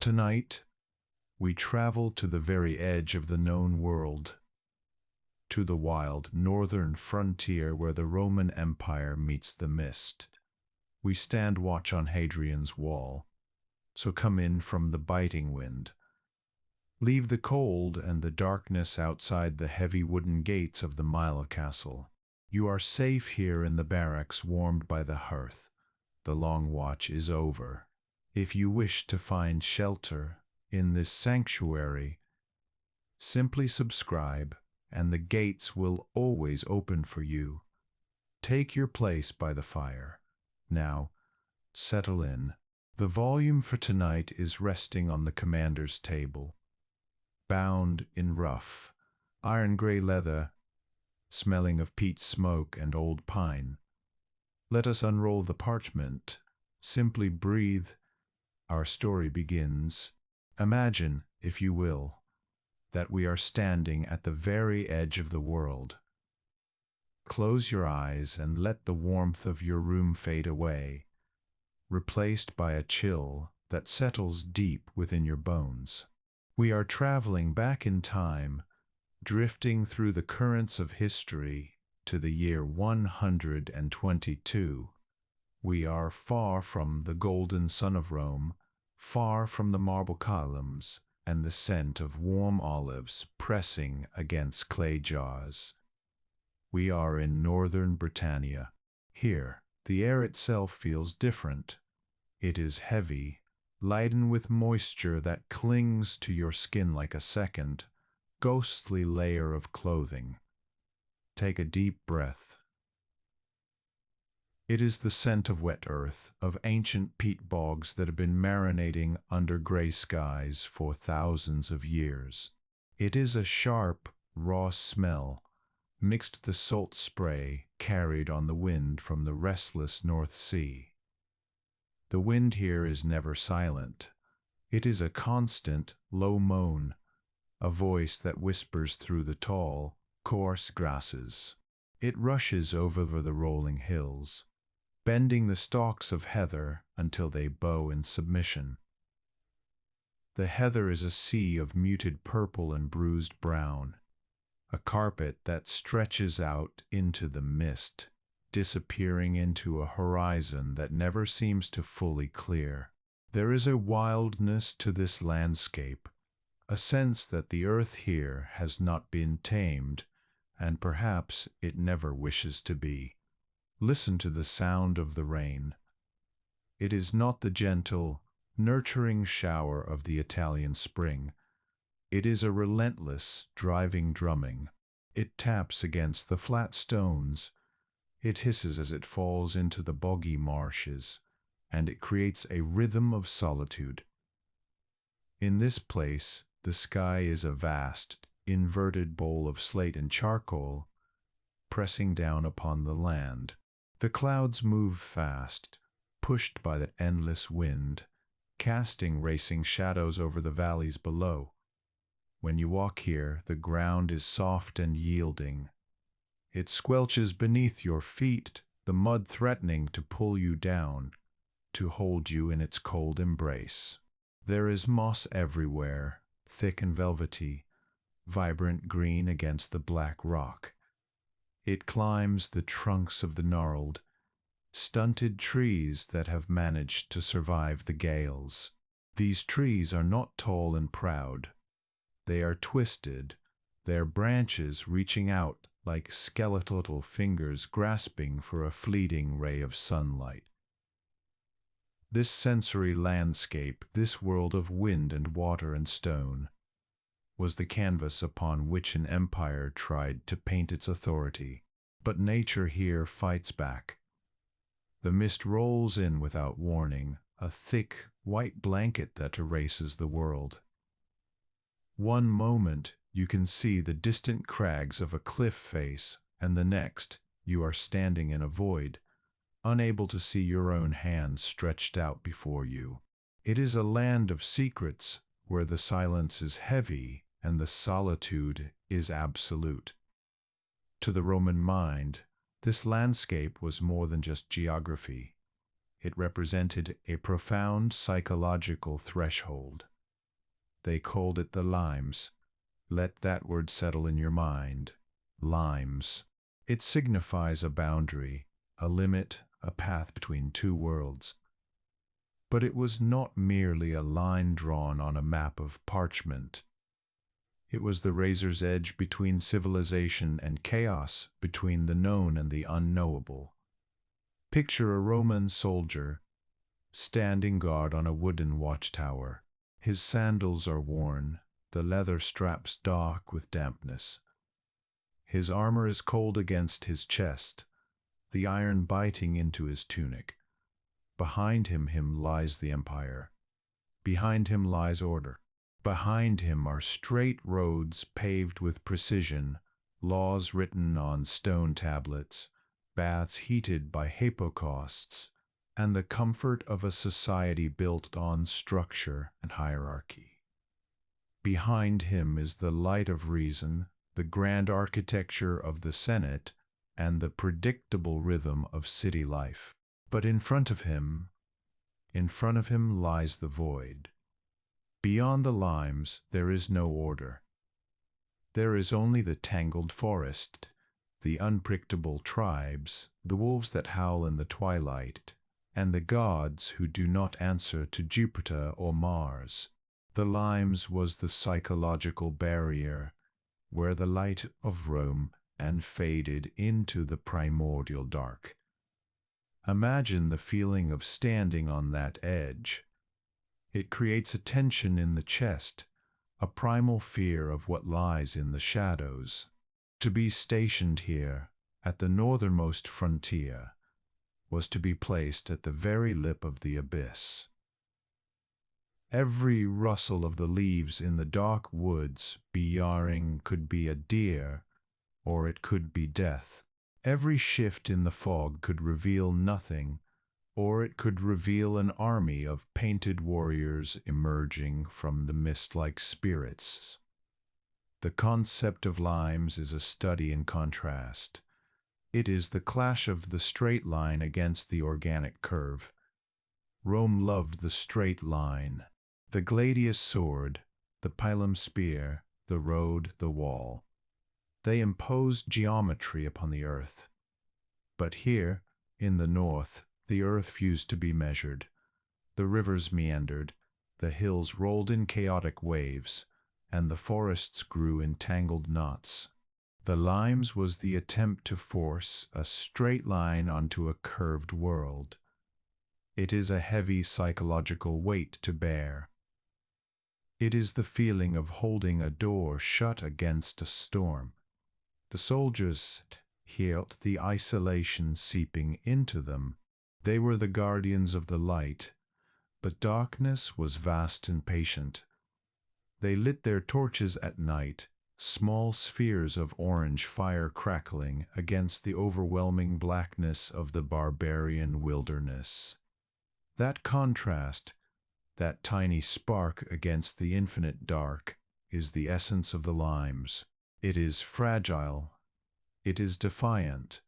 Tonight, we travel to the very edge of the known world, to the wild northern frontier where the Roman Empire meets the mist. We stand watch on Hadrian's wall, so come in from the biting wind. Leave the cold and the darkness outside the heavy wooden gates of the milecastles. You are safe here in the barracks warmed by the hearth. The long watch is over. If you wish to find shelter in this sanctuary, simply subscribe and the gates will always open for you. Take your place by the fire. Now, settle in. The volume for tonight is resting on the commander's table, bound in rough, iron-gray leather, smelling of peat smoke and old pine. Let us unroll the parchment. Simply breathe. Our story begins. Imagine, if you will, that we are standing at the very edge of the world. Close your eyes and let the warmth of your room fade away, replaced by a chill that settles deep within your bones. We are traveling back in time, drifting through the currents of history to the year 122. We are far from the golden sun of Rome, far from the marble columns and the scent of warm olives pressing against clay jars. We are in northern Britannia. Here, the air itself feels different. It is heavy, laden with moisture that clings to your skin like a second, ghostly layer of clothing. Take a deep breath. It is the scent of wet earth, of ancient peat bogs that have been marinating under gray skies for thousands of years. It is a sharp, raw smell, mixed with the salt spray carried on the wind from the restless North Sea. The wind here is never silent. It is a constant, low moan, a voice that whispers through the tall, coarse grasses. It rushes over the rolling hills, bending the stalks of heather until they bow in submission. The heather is a sea of muted purple and bruised brown, a carpet that stretches out into the mist, disappearing into a horizon that never seems to fully clear. There is a wildness to this landscape, a sense that the earth here has not been tamed, and perhaps it never wishes to be. Listen to the sound of the rain. It is not the gentle, nurturing shower of the Italian spring. It is a relentless, driving drumming. It taps against the flat stones. It hisses as it falls into the boggy marshes, and it creates a rhythm of solitude. In this place, the sky is a vast, inverted bowl of slate and charcoal, pressing down upon the land. The clouds move fast, pushed by the endless wind, casting racing shadows over the valleys below. When you walk here, the ground is soft and yielding. It squelches beneath your feet, the mud threatening to pull you down, to hold you in its cold embrace. There is moss everywhere, thick and velvety, vibrant green against the black rock. It climbs the trunks of the gnarled, stunted trees that have managed to survive the gales. These trees are not tall and proud. They are twisted, their branches reaching out like skeletal fingers grasping for a fleeting ray of sunlight. This sensory landscape, this world of wind and water and stone, was the canvas upon which an empire tried to paint its authority. But nature here fights back. The mist rolls in without warning, a thick, white blanket that erases the world. One moment you can see the distant crags of a cliff face, and the next you are standing in a void, unable to see your own hands stretched out before you. It is a land of secrets where the silence is heavy and the solitude is absolute. To the Roman mind, this landscape was more than just geography. It represented a profound psychological threshold. They called it the limes. Let that word settle in your mind. Limes. It signifies a boundary, a limit, a path between two worlds. But it was not merely a line drawn on a map of parchment. It was the razor's edge between civilization and chaos, between the known and the unknowable. Picture a Roman soldier standing guard on a wooden watchtower. His sandals are worn, the leather straps dark with dampness. His armor is cold against his chest, the iron biting into his tunic. Behind him lies the empire. Behind him lies order. Behind him are straight roads paved with precision, laws written on stone tablets, baths heated by hypocausts, and the comfort of a society built on structure and hierarchy. Behind him is the light of reason, the grand architecture of the Senate, and the predictable rhythm of city life. But in front of him lies the void. Beyond the limes there is no order. There is only the tangled forest, the unpredictable tribes, the wolves that howl in the twilight, and the gods who do not answer to Jupiter or Mars. The limes was the psychological barrier where the light of Rome and faded into the primordial dark. Imagine the feeling of standing on that edge. It creates a tension in the chest, a primal fear of what lies in the shadows. To be stationed here, at the northernmost frontier, was to be placed at the very lip of the abyss. Every rustle of the leaves in the dark woods beyond could be a deer, or it could be death. Every shift in the fog could reveal nothing, or it could reveal an army of painted warriors emerging from the mist like spirits. The concept of limes is a study in contrast. It is the clash of the straight line against the organic curve. Rome loved the straight line, the gladius sword, the pilum spear, the road, the wall. They imposed geometry upon the earth. But here, in the north, the earth refused to be measured. The rivers meandered, the hills rolled in chaotic waves, and the forests grew in tangled knots. The limes was the attempt to force a straight line onto a curved world. It is a heavy psychological weight to bear. It is the feeling of holding a door shut against a storm. The soldiers felt the isolation seeping into them. They were the guardians of the light, but darkness was vast and patient. They lit their torches at night, small spheres of orange fire crackling against the overwhelming blackness of the barbarian wilderness. That contrast, that tiny spark against the infinite dark, is the essence of the limes. It is fragile, it is defiant,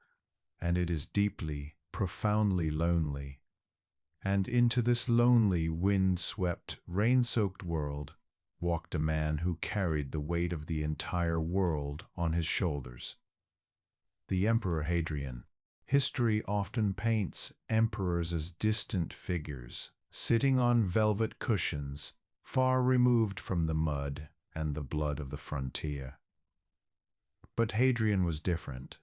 and it is deeply, profoundly lonely. And into this lonely, wind-swept, rain-soaked world walked a man who carried the weight of the entire world on his shoulders. The Emperor Hadrian. History often paints emperors as distant figures, sitting on velvet cushions, far removed from the mud and the blood of the frontier. But Hadrian was different.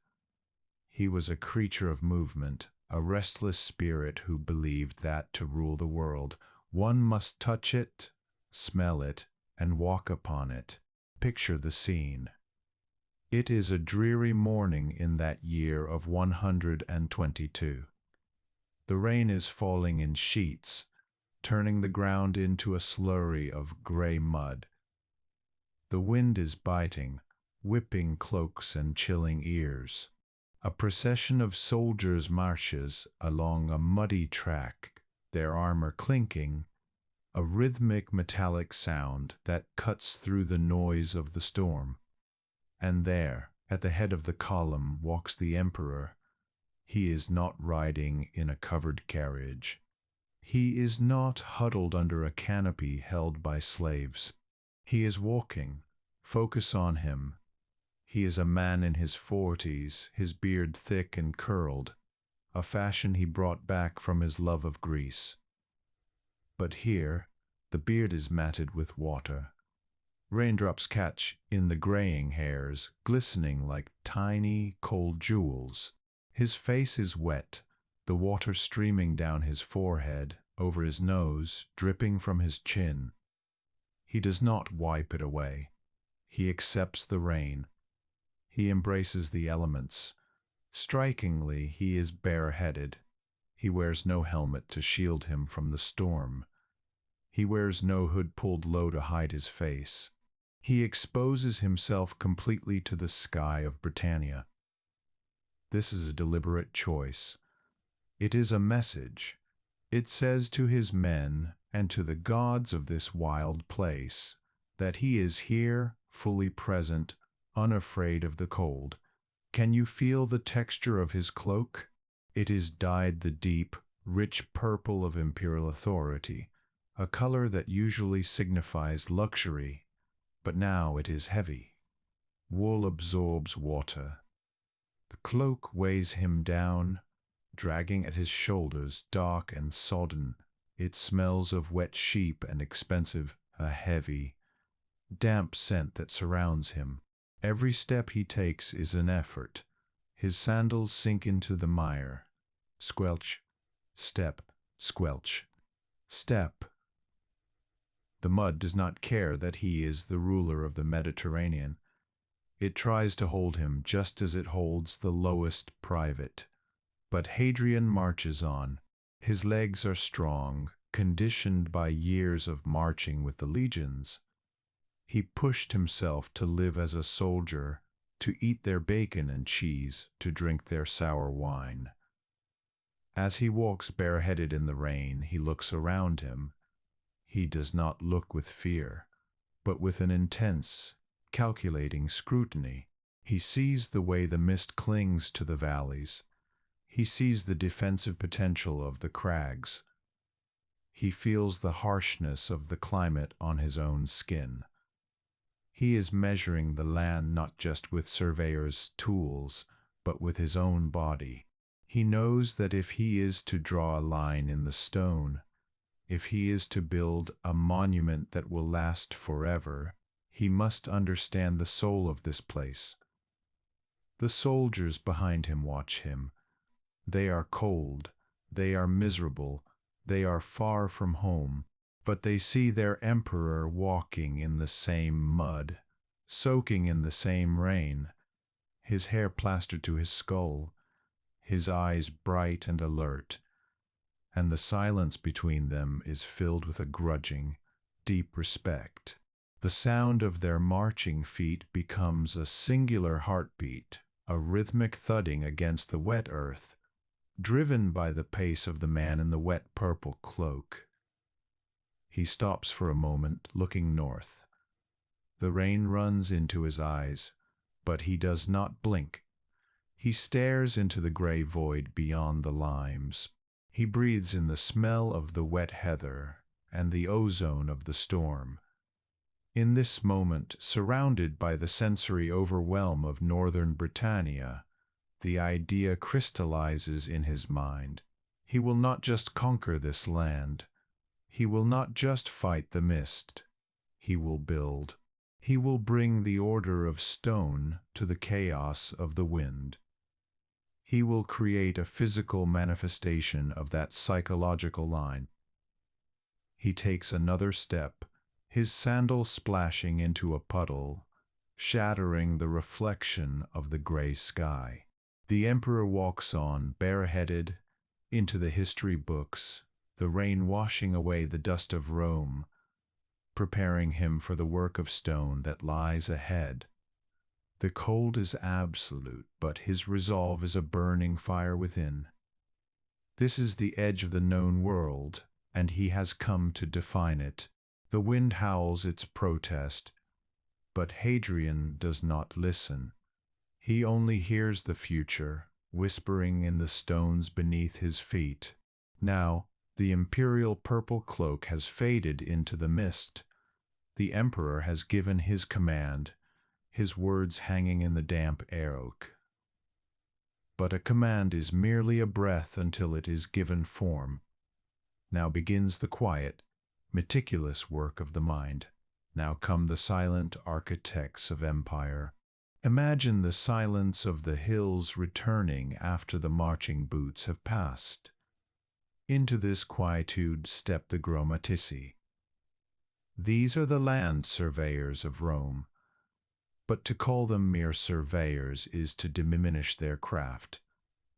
He was a creature of movement, a restless spirit who believed that to rule the world, one must touch it, smell it, and walk upon it. Picture the scene. It is a dreary morning in that year of 122. The rain is falling in sheets, turning the ground into a slurry of grey mud. The wind is biting, whipping cloaks and chilling ears. A procession of soldiers marches along a muddy track, their armor clinking, a rhythmic metallic sound that cuts through the noise of the storm. And there, at the head of the column, walks the emperor. He is not riding in a covered carriage. He is not huddled under a canopy held by slaves. He is walking. Focus on him. He is a man in his 40s, his beard thick and curled, a fashion he brought back from his love of Greece. But here, the beard is matted with water. Raindrops catch in the graying hairs, glistening like tiny, cold jewels. His face is wet, the water streaming down his forehead, over his nose, dripping from his chin. He does not wipe it away. He accepts the rain. He embraces the elements. Strikingly, he is bareheaded. He wears no helmet to shield him from the storm. He wears no hood pulled low to hide his face. He exposes himself completely to the sky of Britannia. This is a deliberate choice. It is a message. It says to his men and to the gods of this wild place that he is here, fully present, unafraid of the cold. Can you feel the texture of his cloak? It is dyed the deep, rich purple of imperial authority, a color that usually signifies luxury, but now it is heavy. Wool absorbs water. The cloak weighs him down, dragging at his shoulders, dark and sodden. It smells of wet sheep and expensive, a heavy, damp scent that surrounds him. Every step he takes is an effort. His sandals sink into the mire. Squelch, step, squelch, step. The mud does not care that he is the ruler of the Mediterranean. It tries to hold him just as it holds the lowest private. But Hadrian marches on. His legs are strong, conditioned by years of marching with the legions. He pushed himself to live as a soldier, to eat their bacon and cheese, to drink their sour wine. As he walks bareheaded in the rain, he looks around him. He does not look with fear, but with an intense, calculating scrutiny. He sees the way the mist clings to the valleys. He sees the defensive potential of the crags. He feels the harshness of the climate on his own skin. He is measuring the land not just with surveyor's tools, but with his own body. He knows that if he is to draw a line in the stone, if he is to build a monument that will last forever, he must understand the soul of this place. The soldiers behind him watch him. They are cold, they are miserable, they are far from home, but they see their emperor walking in the same mud, soaking in the same rain, his hair plastered to his skull, his eyes bright and alert, and the silence between them is filled with a grudging, deep respect. The sound of their marching feet becomes a singular heartbeat, a rhythmic thudding against the wet earth, driven by the pace of the man in the wet purple cloak. He stops for a moment, looking north. The rain runs into his eyes, but he does not blink. He stares into the gray void beyond the limes. He breathes in the smell of the wet heather and the ozone of the storm. In this moment, surrounded by the sensory overwhelm of northern Britannia, the idea crystallizes in his mind. He will not just conquer this land. He will not just fight the mist. He will build. He will bring the order of stone to the chaos of the wind. He will create a physical manifestation of that psychological line. He takes another step, his sandal splashing into a puddle, shattering the reflection of the gray sky. The emperor walks on, bareheaded, into the history books, the rain washing away the dust of Rome, preparing him for the work of stone that lies ahead. The cold is absolute, but his resolve is a burning fire within. This is the edge of the known world, and he has come to define it. The wind howls its protest, but Hadrian does not listen. He only hears the future, whispering in the stones beneath his feet. Now, the imperial purple cloak has faded into the mist. The emperor has given his command, his words hanging in the damp air. But a command is merely a breath until it is given form. Now begins the quiet, meticulous work of the mind. Now come the silent architects of empire. Imagine the silence of the hills returning after the marching boots have passed. Into this quietude step the grammatici. These are the land surveyors of Rome. But to call them mere surveyors is to diminish their craft.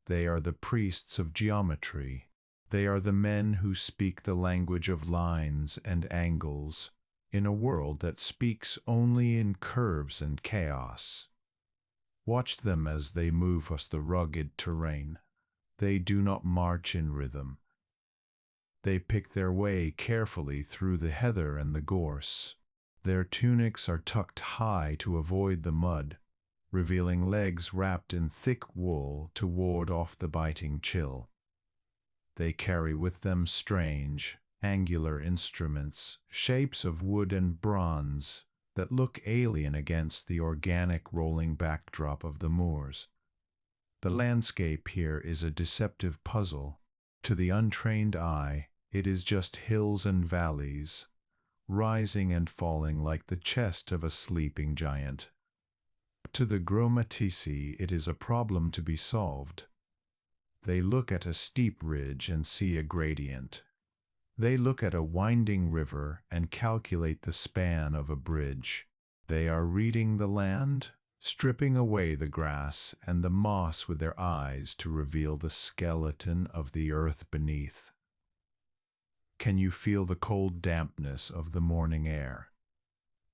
They are the priests of geometry. They are the men who speak the language of lines and angles in a world that speaks only in curves and chaos. Watch them as they move across the rugged terrain. They do not march in rhythm. They pick their way carefully through the heather and the gorse. Their tunics are tucked high to avoid the mud, revealing legs wrapped in thick wool to ward off the biting chill. They carry with them strange, angular instruments, shapes of wood and bronze, that look alien against the organic rolling backdrop of the moors. The landscape here is a deceptive puzzle. To the untrained eye, it is just hills and valleys, rising and falling like the chest of a sleeping giant. To the grammatici, it is a problem to be solved. They look at a steep ridge and see a gradient. They look at a winding river and calculate the span of a bridge. They are reading the land, stripping away the grass and the moss with their eyes to reveal the skeleton of the earth beneath. Can you feel the cold dampness of the morning air?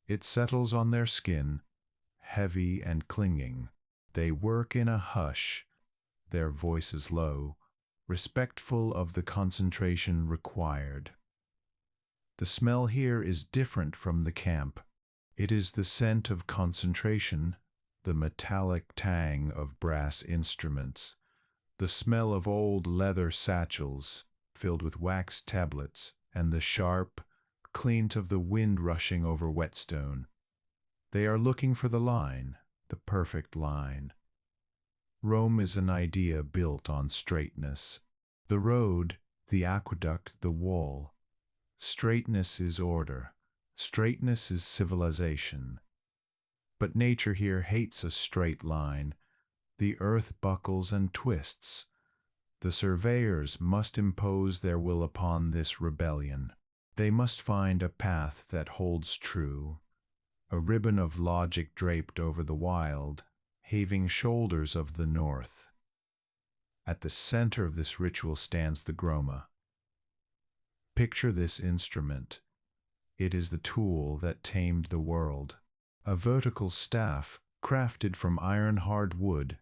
It settles on their skin, heavy and clinging. They work in a hush, their voices low, respectful of the concentration required. The smell here is different from the camp. It is the scent of concentration, the metallic tang of brass instruments, the smell of old leather satchels filled with wax tablets, and the sharp cleant of the wind rushing over whetstone. They are looking for the line, the perfect line. Rome is an idea built on straightness. The road, the aqueduct, the wall. Straightness is order. Straightness is civilization. But nature here hates a straight line. The earth buckles and twists. The surveyors must impose their will upon this rebellion. They must find a path that holds true, a ribbon of logic draped over the wild, heaving shoulders of the north. At the center of this ritual stands the groma. Picture this instrument. It is the tool that tamed the world. A vertical staff crafted from iron-hard wood,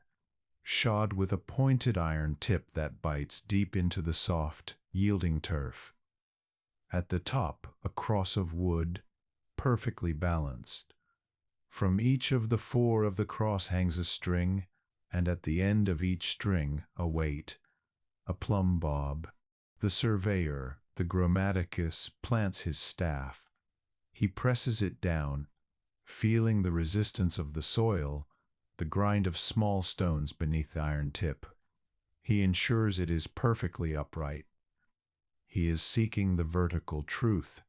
shod with a pointed iron tip that bites deep into the soft, yielding turf. At the top, a cross of wood, perfectly balanced. From each of the four of the cross hangs a string, and at the end of each string a weight, a plumb bob. The surveyor, the grammaticus, plants his staff. He presses it down, feeling the resistance of the soil, the grind of small stones beneath the iron tip. He ensures it is perfectly upright. He is seeking the vertical truth.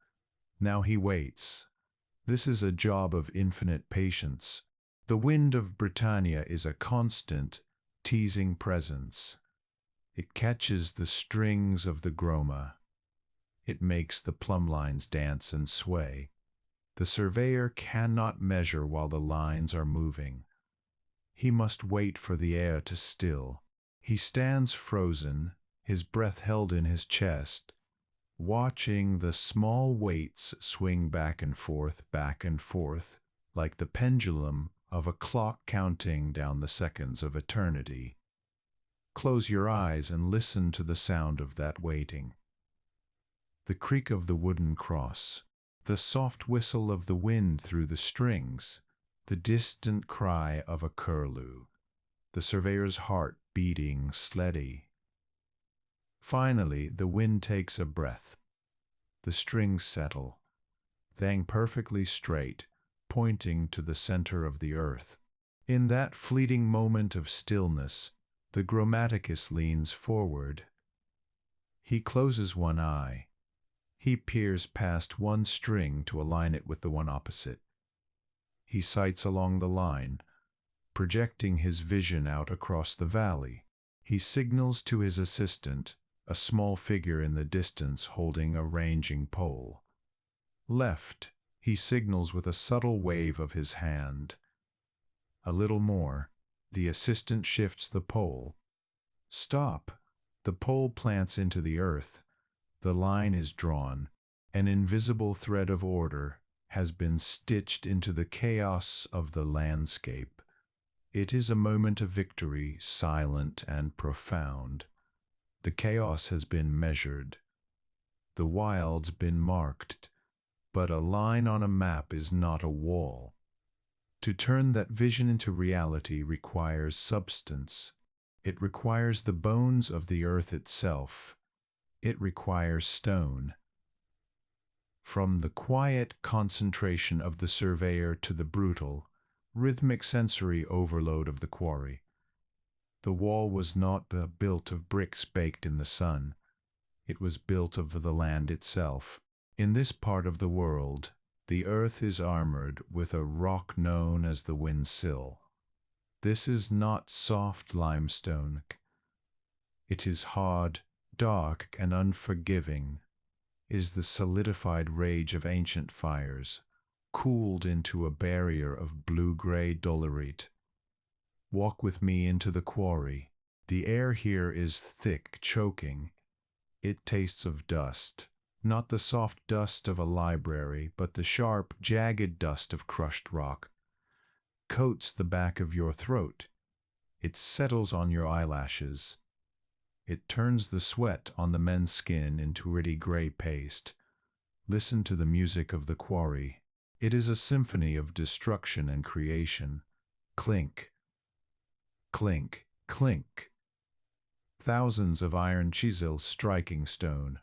Now he waits. This is a job of infinite patience. The wind of Britannia is a constant, teasing presence. It catches the strings of the groma. It makes the plumb lines dance and sway. The surveyor cannot measure while the lines are moving. He must wait for the air to still. He stands frozen, his breath held in his chest, watching the small weights swing back and forth, like the pendulum of a clock counting down the seconds of eternity. Close your eyes and listen to the sound of that waiting. The creak of the wooden cross, the soft whistle of the wind through the strings, the distant cry of a curlew, the surveyor's heart beating steady. Finally, the wind takes a breath. The strings settle. hang perfectly straight, pointing to the center of the earth. In that fleeting moment of stillness, the grammaticus leans forward. He closes one eye. He peers past one string to align it with the one opposite. He sights along the line, projecting his vision out across the valley. He signals to his assistant, a small figure in the distance holding a ranging pole. Left, he signals with a subtle wave of his hand. A little more, the assistant shifts the pole. Stop! The pole plants into the earth. The line is drawn. An invisible thread of order has been stitched into the chaos of the landscape. It is a moment of victory, silent and profound. The chaos has been measured. The wild's been marked. But a line on a map is not a wall. To turn that vision into reality requires substance. It requires the bones of the earth itself. It requires stone. From the quiet concentration of the surveyor to the brutal, rhythmic sensory overload of the quarry. The wall was not built of bricks baked in the sun. It was built of the land itself. In this part of the world, the earth is armored with a rock known as the windsill. This is not soft limestone. It is hard, dark, and unforgiving. It is the solidified rage of ancient fires, cooled into a barrier of blue-gray dolerite. Walk with me into the quarry. The air here is thick, choking. It tastes of dust. Not the soft dust of a library, but the sharp, jagged dust of crushed rock. Coats the back of your throat. It settles on your eyelashes. It turns the sweat on the men's skin into gritty gray paste. Listen to the music of the quarry. It is a symphony of destruction and creation. Clink, clink, clink. Thousands of iron chisels striking stone.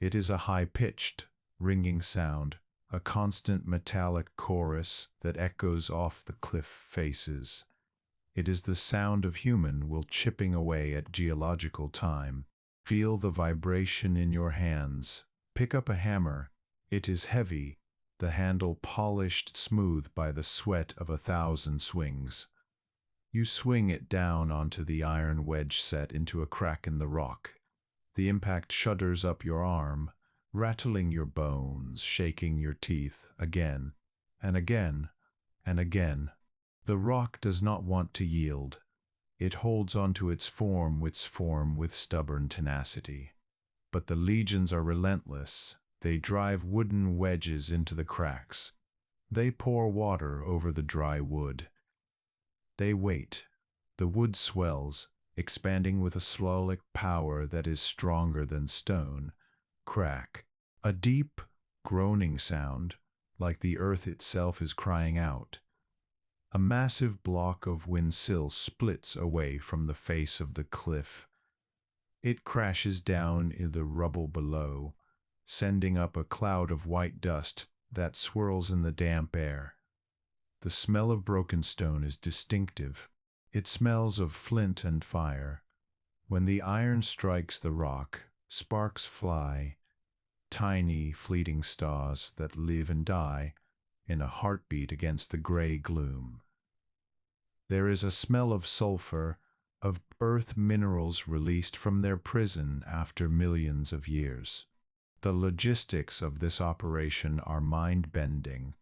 It is a high-pitched, ringing sound, a constant metallic chorus that echoes off the cliff faces. It is the sound of human will chipping away at geological time. Feel the vibration in your hands. Pick up a hammer. It is heavy, the handle polished smooth by the sweat of 1,000 swings. You swing it down onto the iron wedge set into a crack in the rock. The impact shudders up your arm, rattling your bones, shaking your teeth again and again and again. The rock does not want to yield. It holds onto its form with stubborn tenacity. But the legions are relentless. They drive wooden wedges into the cracks. They pour water over the dry wood. They wait. The wood swells, expanding with a Slavic power that is stronger than stone. Crack. A deep, groaning sound, like the earth itself is crying out. A massive block of windsill splits away from the face of the cliff. It crashes down in the rubble below, sending up a cloud of white dust that swirls in the damp air. The smell of broken stone is distinctive. It smells of flint and fire. When the iron strikes the rock, sparks fly, tiny fleeting stars that live and die in a heartbeat against the gray gloom. There is a smell of sulfur, of earth minerals released from their prison after millions of years. The logistics of this operation are mind-bending.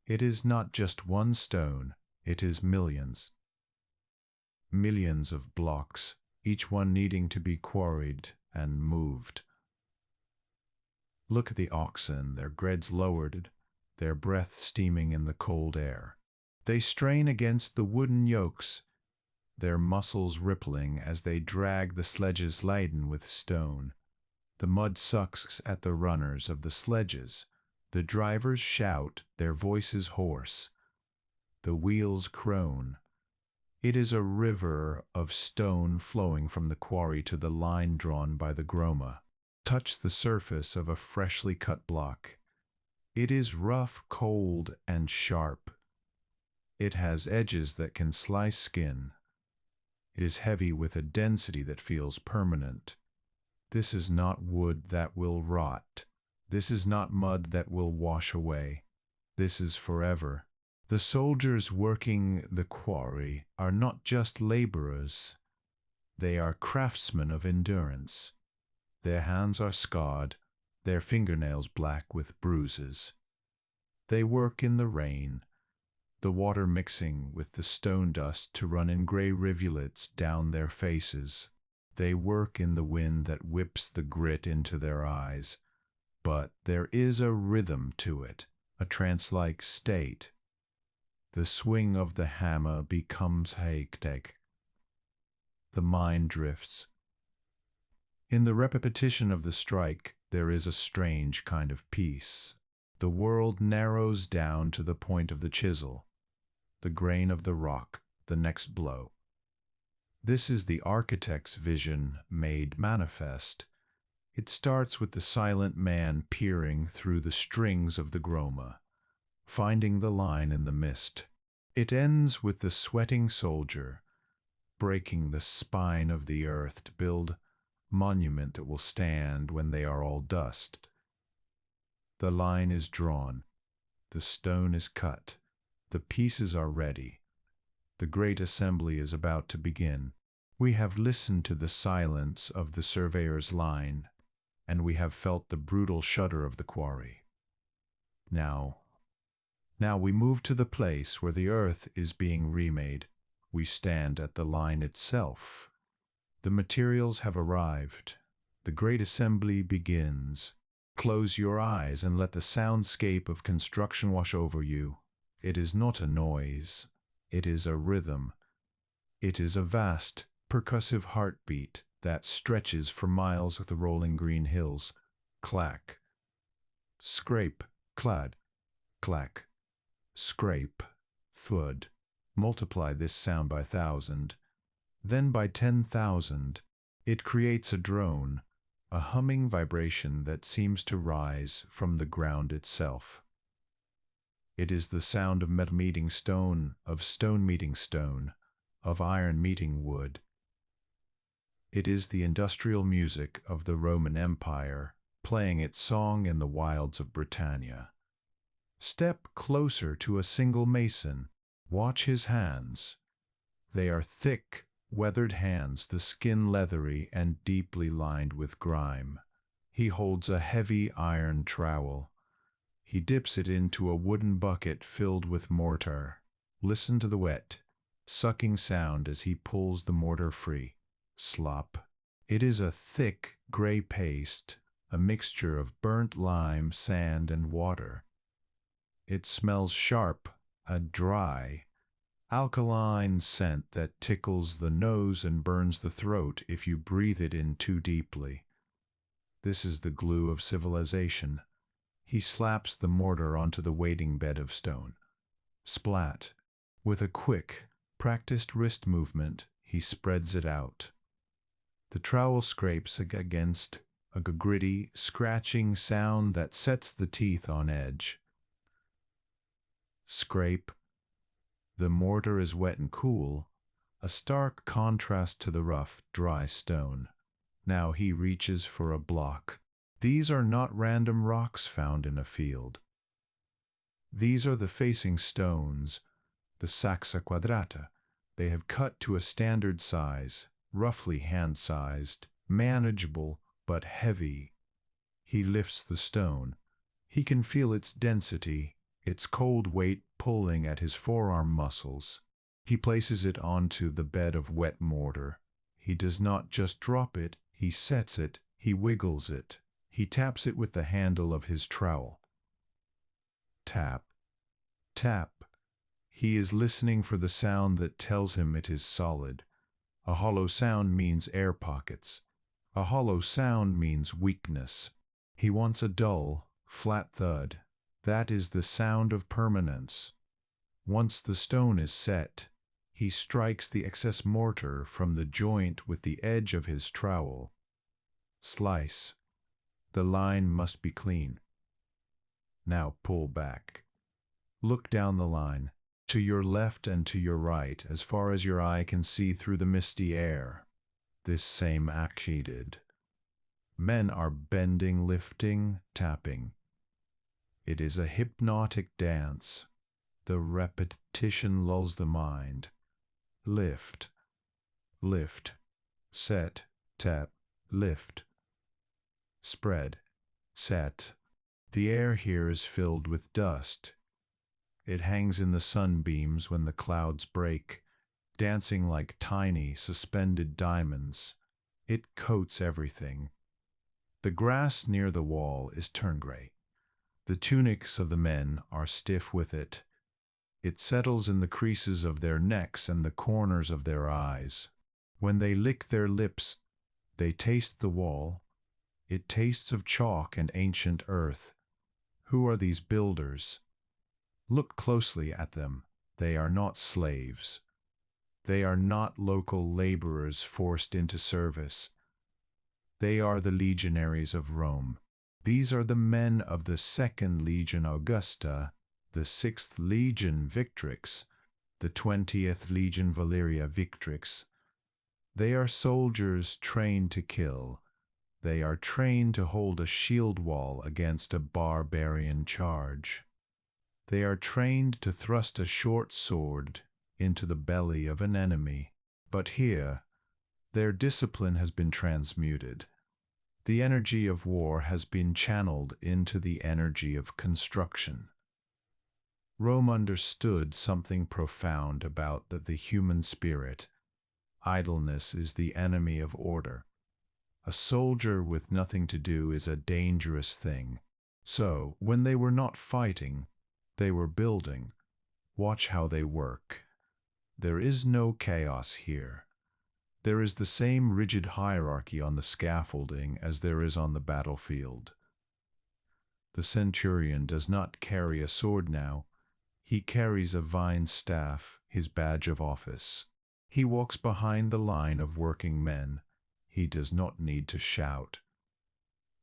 It is not just one stone, it is millions. Millions of blocks, each one needing to be quarried and moved. Look at the oxen, their greads lowered, their breath steaming in the cold air. They strain against the wooden yokes, their muscles rippling as they drag the sledges laden with stone. The mud sucks at the runners of the sledges. The drivers shout, their voices hoarse. The wheels groan. It is a river of stone flowing from the quarry to the line drawn by the groma. Touch the surface of a freshly cut block. It is rough, cold, and sharp. It has edges that can slice skin. It is heavy with a density that feels permanent. This is not wood that will rot. This is not mud that will wash away. This is forever. The soldiers working the quarry are not just laborers. They are craftsmen of endurance. Their hands are scarred, their fingernails black with bruises. They work in the rain, the water mixing with the stone dust to run in grey rivulets down their faces. They work in the wind that whips the grit into their eyes. But there is a rhythm to it, a trance-like state. The swing of the hammer becomes hectic. The mind drifts. In the repetition of the strike, there is a strange kind of peace. The world narrows down to the point of the chisel, the grain of the rock, the next blow. This is the architect's vision made manifest. It starts with the silent man peering through the strings of the groma, finding the line in the mist. It ends with the sweating soldier, breaking the spine of the earth to build monument that will stand when they are all dust. The line is drawn, the stone is cut, the pieces are ready. The great assembly is about to begin. We have listened to the silence of the surveyor's line, and we have felt the brutal shudder of the quarry. Now we move to the place where the earth is being remade. We stand at the line itself. The materials have arrived. The great assembly begins. Close your eyes and let the soundscape of construction wash over you. It is not a noise. It is a rhythm. It is a vast, percussive heartbeat that stretches for miles of the rolling green hills. Clack. Scrape. Clad. Clack. Scrape. Thud. Multiply this sound by 1,000. Then by 10,000, it creates a drone, a humming vibration that seems to rise from the ground itself. It is the sound of metal meeting stone, of stone meeting stone, of iron meeting wood. It is the industrial music of the Roman Empire, playing its song in the wilds of Britannia. Step closer to a single mason. Watch his hands. They are thick, weathered hands, the skin leathery and deeply lined with grime. He holds a heavy iron trowel. He dips it into a wooden bucket filled with mortar. Listen to the wet, sucking sound as he pulls the mortar free. Slop. It is a thick, grey paste, a mixture of burnt lime, sand, and water. It smells sharp, a dry, alkaline scent that tickles the nose and burns the throat if you breathe it in too deeply. This is the glue of civilization. He slaps the mortar onto the waiting bed of stone. Splat. With a quick, practiced wrist movement, he spreads it out. The trowel scrapes against a gritty, scratching sound that sets the teeth on edge. Scrape. The mortar is wet and cool, a stark contrast to the rough, dry stone. Now he reaches for a block. These are not random rocks found in a field. These are the facing stones, the saxa quadrata. They have cut to a standard size, roughly hand-sized, manageable but heavy. He lifts the stone. He can feel its density, its cold weight pulling at his forearm muscles. He places it onto the bed of wet mortar. He does not just drop it, he sets it, he wiggles it. He taps it with the handle of his trowel. Tap. Tap. He is listening for the sound that tells him it is solid. A hollow sound means air pockets. A hollow sound means weakness. He wants a dull, flat thud. That is the sound of permanence. Once the stone is set, he strikes the excess mortar from the joint with the edge of his trowel. Slice. The line must be clean. Now pull back. Look down the line, to your left and to your right, as far as your eye can see through the misty air. This same act she did. Men are bending, lifting, tapping. It is a hypnotic dance. The repetition lulls the mind. Lift, lift, set, tap, lift. Spread, set. The air here is filled with dust. It hangs in the sunbeams when the clouds break, dancing like tiny, suspended diamonds. It coats everything. The grass near the wall is turn-gray. The tunics of the men are stiff with it. It settles in the creases of their necks and the corners of their eyes. When they lick their lips, they taste the wall. It tastes of chalk and ancient earth. Who are these builders? Look closely at them. They are not slaves. They are not local laborers forced into service. They are the legionaries of Rome. These are the men of the 2nd Legion Augusta, the 6th Legion Victrix, the 20th Legion Valeria Victrix. They are soldiers trained to kill. They are trained to hold a shield wall against a barbarian charge. They are trained to thrust a short sword into the belly of an enemy. But here, their discipline has been transmuted. The energy of war has been channeled into the energy of construction. Rome understood something profound about the human spirit. Idleness is the enemy of order. A soldier with nothing to do is a dangerous thing. So, when they were not fighting, they were building. Watch how they work. There is no chaos here. There is the same rigid hierarchy on the scaffolding as there is on the battlefield. The centurion does not carry a sword now. He carries a vine staff, his badge of office. He walks behind the line of working men. He does not need to shout.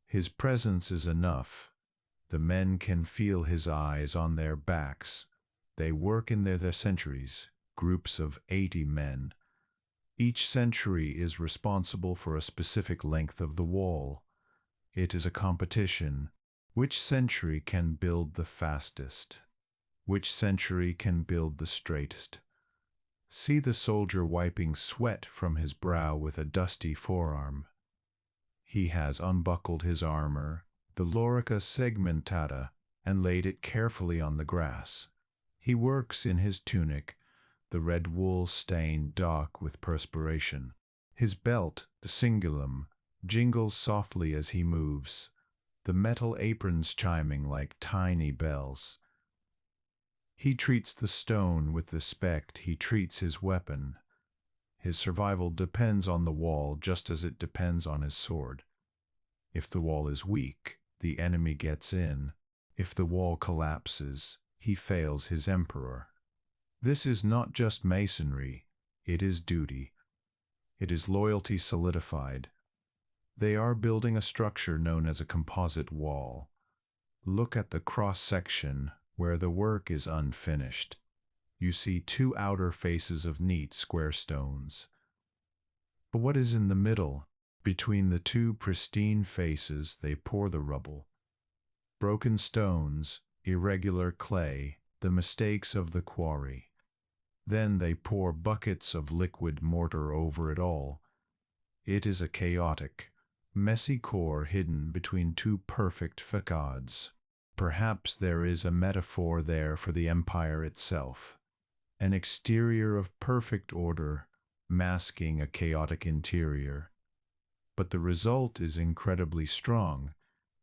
His presence is enough. The men can feel his eyes on their backs. They work in their centuries, groups of 80 men. Each century is responsible for a specific length of the wall. It is a competition. Which century can build the fastest? Which century can build the straightest? See the soldier wiping sweat from his brow with a dusty forearm. He has unbuckled his armor, the lorica segmentata, and laid it carefully on the grass. He works in his tunic, the red wool stained dark with perspiration. His belt, the cingulum, jingles softly as he moves, the metal aprons chiming like tiny bells. He treats the stone with the respect he treats his weapon. His survival depends on the wall just as it depends on his sword. If the wall is weak, the enemy gets in. If the wall collapses, he fails his emperor. This is not just masonry, it is duty. It is loyalty solidified. They are building a structure known as a composite wall. Look at the cross-section where the work is unfinished. You see 2 outer faces of neat square stones. But what is in the middle? Between the 2 pristine faces they pour the rubble. Broken stones, irregular clay, the mistakes of the quarry. Then they pour buckets of liquid mortar over it all. It is a chaotic, messy core hidden between 2 perfect facades. Perhaps there is a metaphor there for the empire itself. An exterior of perfect order, masking a chaotic interior. But the result is incredibly strong.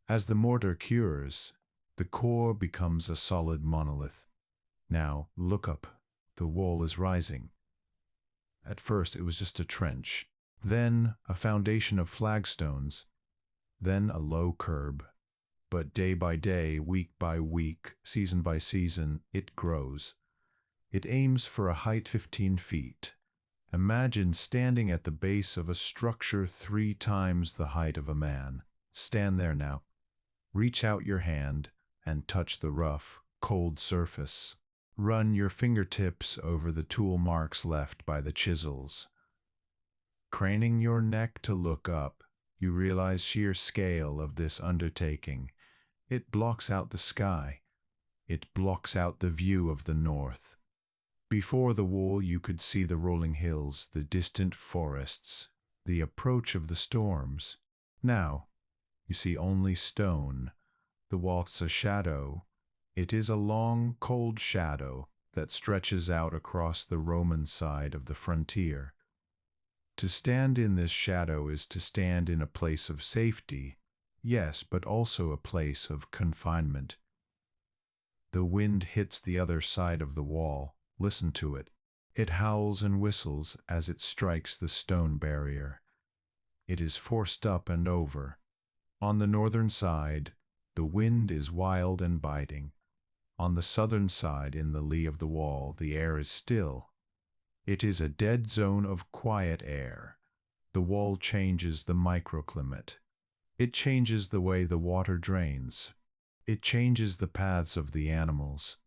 As the mortar cures, the core becomes a solid monolith. Now, look up. The wall is rising. At first it was just a trench, then a foundation of flagstones, then a low curb. But day by day, week by week, season by season, it grows. It aims for a height 15 feet. Imagine standing at the base of a structure 3 times the height of a man. Stand there now. Reach out your hand and touch the rough, cold surface. Run your fingertips over the tool marks left by the chisels. Craning your neck to look up, you realize sheer scale of this undertaking. It blocks out the sky. It blocks out the view of the north. Before the wall you could see the rolling hills, the distant forests, the approach of the storms. Now you see only stone. The wall's a shadow. It is a long, cold shadow that stretches out across the Roman side of the frontier. To stand in this shadow is to stand in a place of safety, yes, but also a place of confinement. The wind hits the other side of the wall. Listen to it. It howls and whistles as it strikes the stone barrier. It is forced up and over. On the northern side, the wind is wild and biting. On the southern side, in the lee of the wall, the air is still. It is a dead zone of quiet air. The wall changes the microclimate. It changes the way the water drains. It changes the paths of the animals.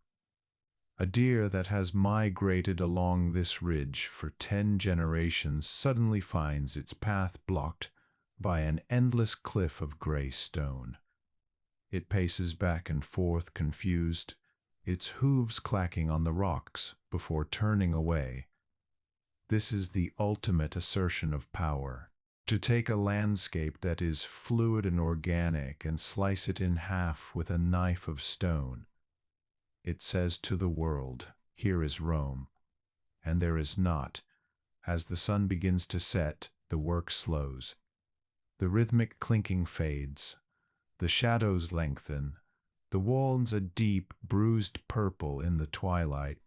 A deer that has migrated along this ridge for 10 generations suddenly finds its path blocked by an endless cliff of gray stone. It paces back and forth confused, its hooves clacking on the rocks before turning away. This is the ultimate assertion of power. To take a landscape that is fluid and organic and slice it in half with a knife of stone. It says to the world, here is Rome, and there is not. As the sun begins to set, the work slows. The rhythmic clinking fades. The shadows lengthen. The wall's a deep, bruised purple in the twilight.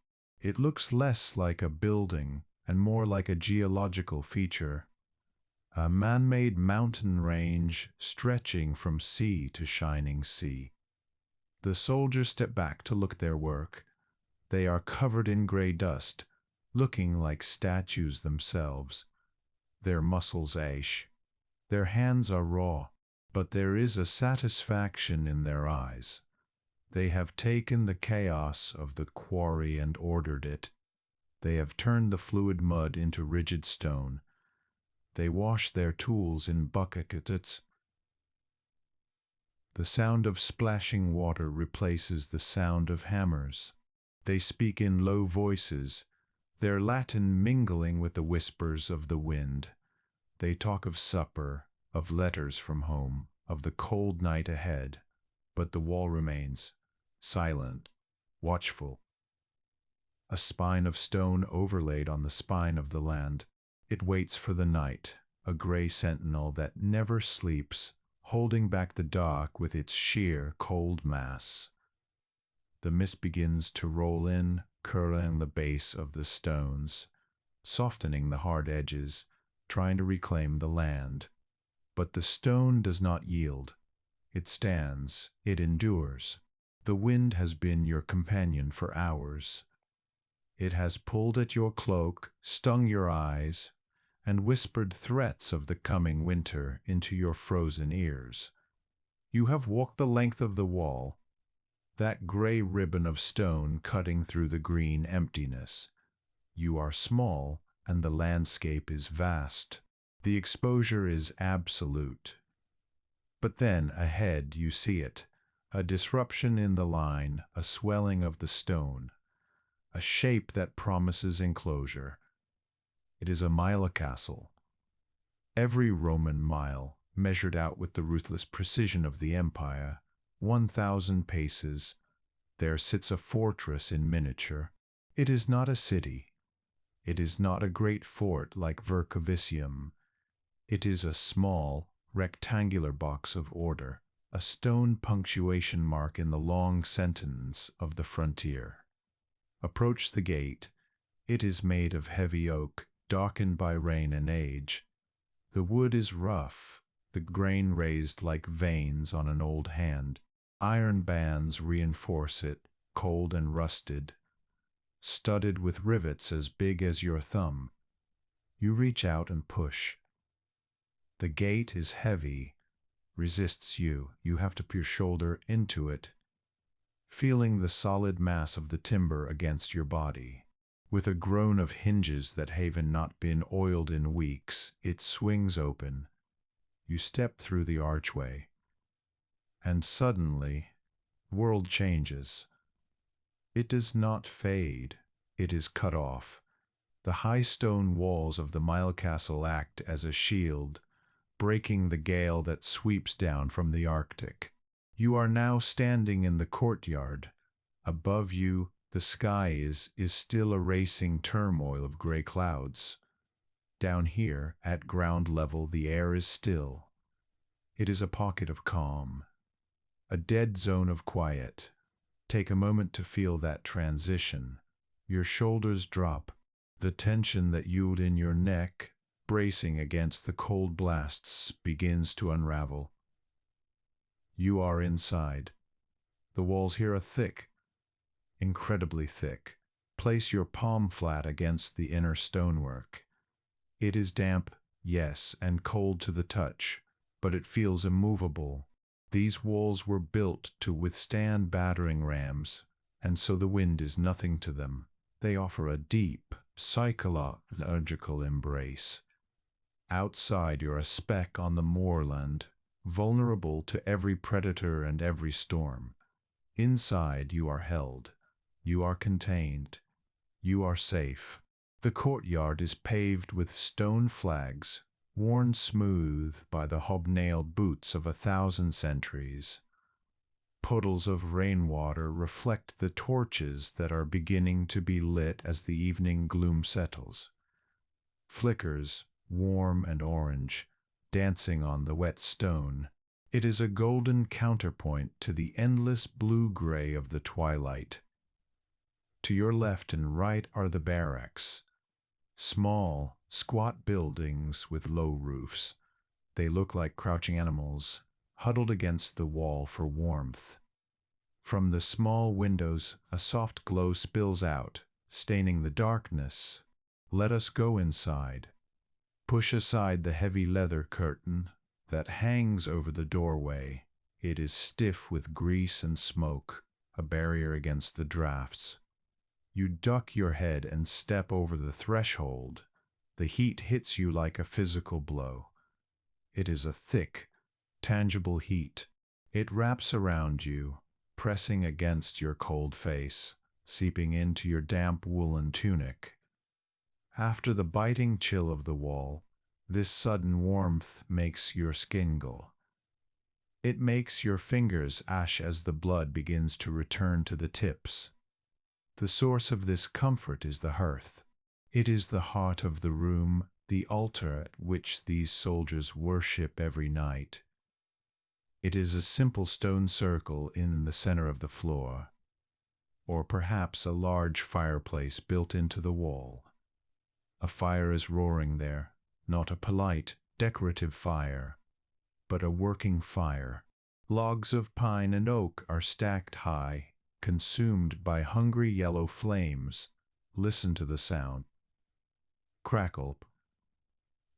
It looks less like a building and more like a geological feature. A man-made mountain range stretching from sea to shining sea. The soldiers step back to look at their work. They are covered in gray dust, looking like statues themselves. Their muscles ache. Their hands are raw, but there is a satisfaction in their eyes. They have taken the chaos of the quarry and ordered it. They have turned the fluid mud into rigid stone. They wash their tools in buckets. The sound of splashing water replaces the sound of hammers. They speak in low voices, their Latin mingling with the whispers of the wind. They talk of supper, of letters from home, of the cold night ahead. But the wall remains, silent, watchful. A spine of stone overlaid on the spine of the land. It waits for the night, a gray sentinel that never sleeps, holding back the dark with its sheer, cold mass. The mist begins to roll in, curling the base of the stones, softening the hard edges, trying to reclaim the land. But the stone does not yield. It stands, it endures. The wind has been your companion for hours. It has pulled at your cloak, stung your eyes, and whispered threats of the coming winter into your frozen ears. You have walked the length of the wall, that gray ribbon of stone cutting through the green emptiness. You are small, and the landscape is vast. The exposure is absolute. But then, ahead, you see it, a disruption in the line, a swelling of the stone, a shape that promises enclosure. It is a milecastle. Every Roman mile, measured out with the ruthless precision of the empire, 1,000 paces, there sits a fortress in miniature. It is not a city. It is not a great fort like Vercovicium. It is a small, rectangular box of order, a stone punctuation mark in the long sentence of the frontier. Approach the gate. It is made of heavy oak, darkened by rain and age. The wood is rough, the grain raised like veins on an old hand. Iron bands reinforce it, cold and rusted, studded with rivets as big as your thumb. You reach out and push. The gate is heavy, resists you. You have to put your shoulder into it. feeling the solid mass of the timber against your body. With a groan of hinges that have not been oiled in weeks, it swings open. You step through the archway, and suddenly, the world changes. It does not fade, it is cut off. The high stone walls of the milecastle act as a shield, breaking the gale that sweeps down from the Arctic. You are now standing in the courtyard. Above you, the sky is still a racing turmoil of gray clouds. Down here, at ground level, the air is still. It is a pocket of calm, a dead zone of quiet. Take a moment to feel that transition. Your shoulders drop, the tension that you'd in your neck, bracing against the cold blasts, begins to unravel. You are inside. The walls here are thick, incredibly thick. Place your palm flat against the inner stonework. It is damp, yes, and cold to the touch, but it feels immovable. These walls were built to withstand battering rams, and so the wind is nothing to them. They offer a deep, psychological embrace. Outside you're a speck on the moorland, vulnerable to every predator and every storm. Inside you are held. You are contained. You are safe. The courtyard is paved with stone flags, worn smooth by the hobnailed boots of 1,000 sentries. Puddles of rainwater reflect the torches that are beginning to be lit as the evening gloom settles. Flickers, warm and orange, dancing on the wet stone. It is a golden counterpoint to the endless blue-gray of the twilight. To your left and right are the barracks. Small, squat buildings with low roofs. They look like crouching animals, huddled against the wall for warmth. From the small windows a soft glow spills out, staining the darkness. Let us go inside. Push aside the heavy leather curtain that hangs over the doorway. It is stiff with grease and smoke, a barrier against the drafts. You duck your head and step over the threshold. The heat hits you like a physical blow. It is a thick, tangible heat. It wraps around you, pressing against your cold face, seeping into your damp woolen tunic. After the biting chill of the wall, this sudden warmth makes your skin go. It makes your fingers ash as the blood begins to return to the tips. The source of this comfort is the hearth. It is the heart of the room, the altar at which these soldiers worship every night. It is a simple stone circle in the center of the floor, or perhaps a large fireplace built into the wall. A fire is roaring there, not a polite, decorative fire, but a working fire. Logs of pine and oak are stacked high, consumed by hungry yellow flames. Listen to the sound. Crackle.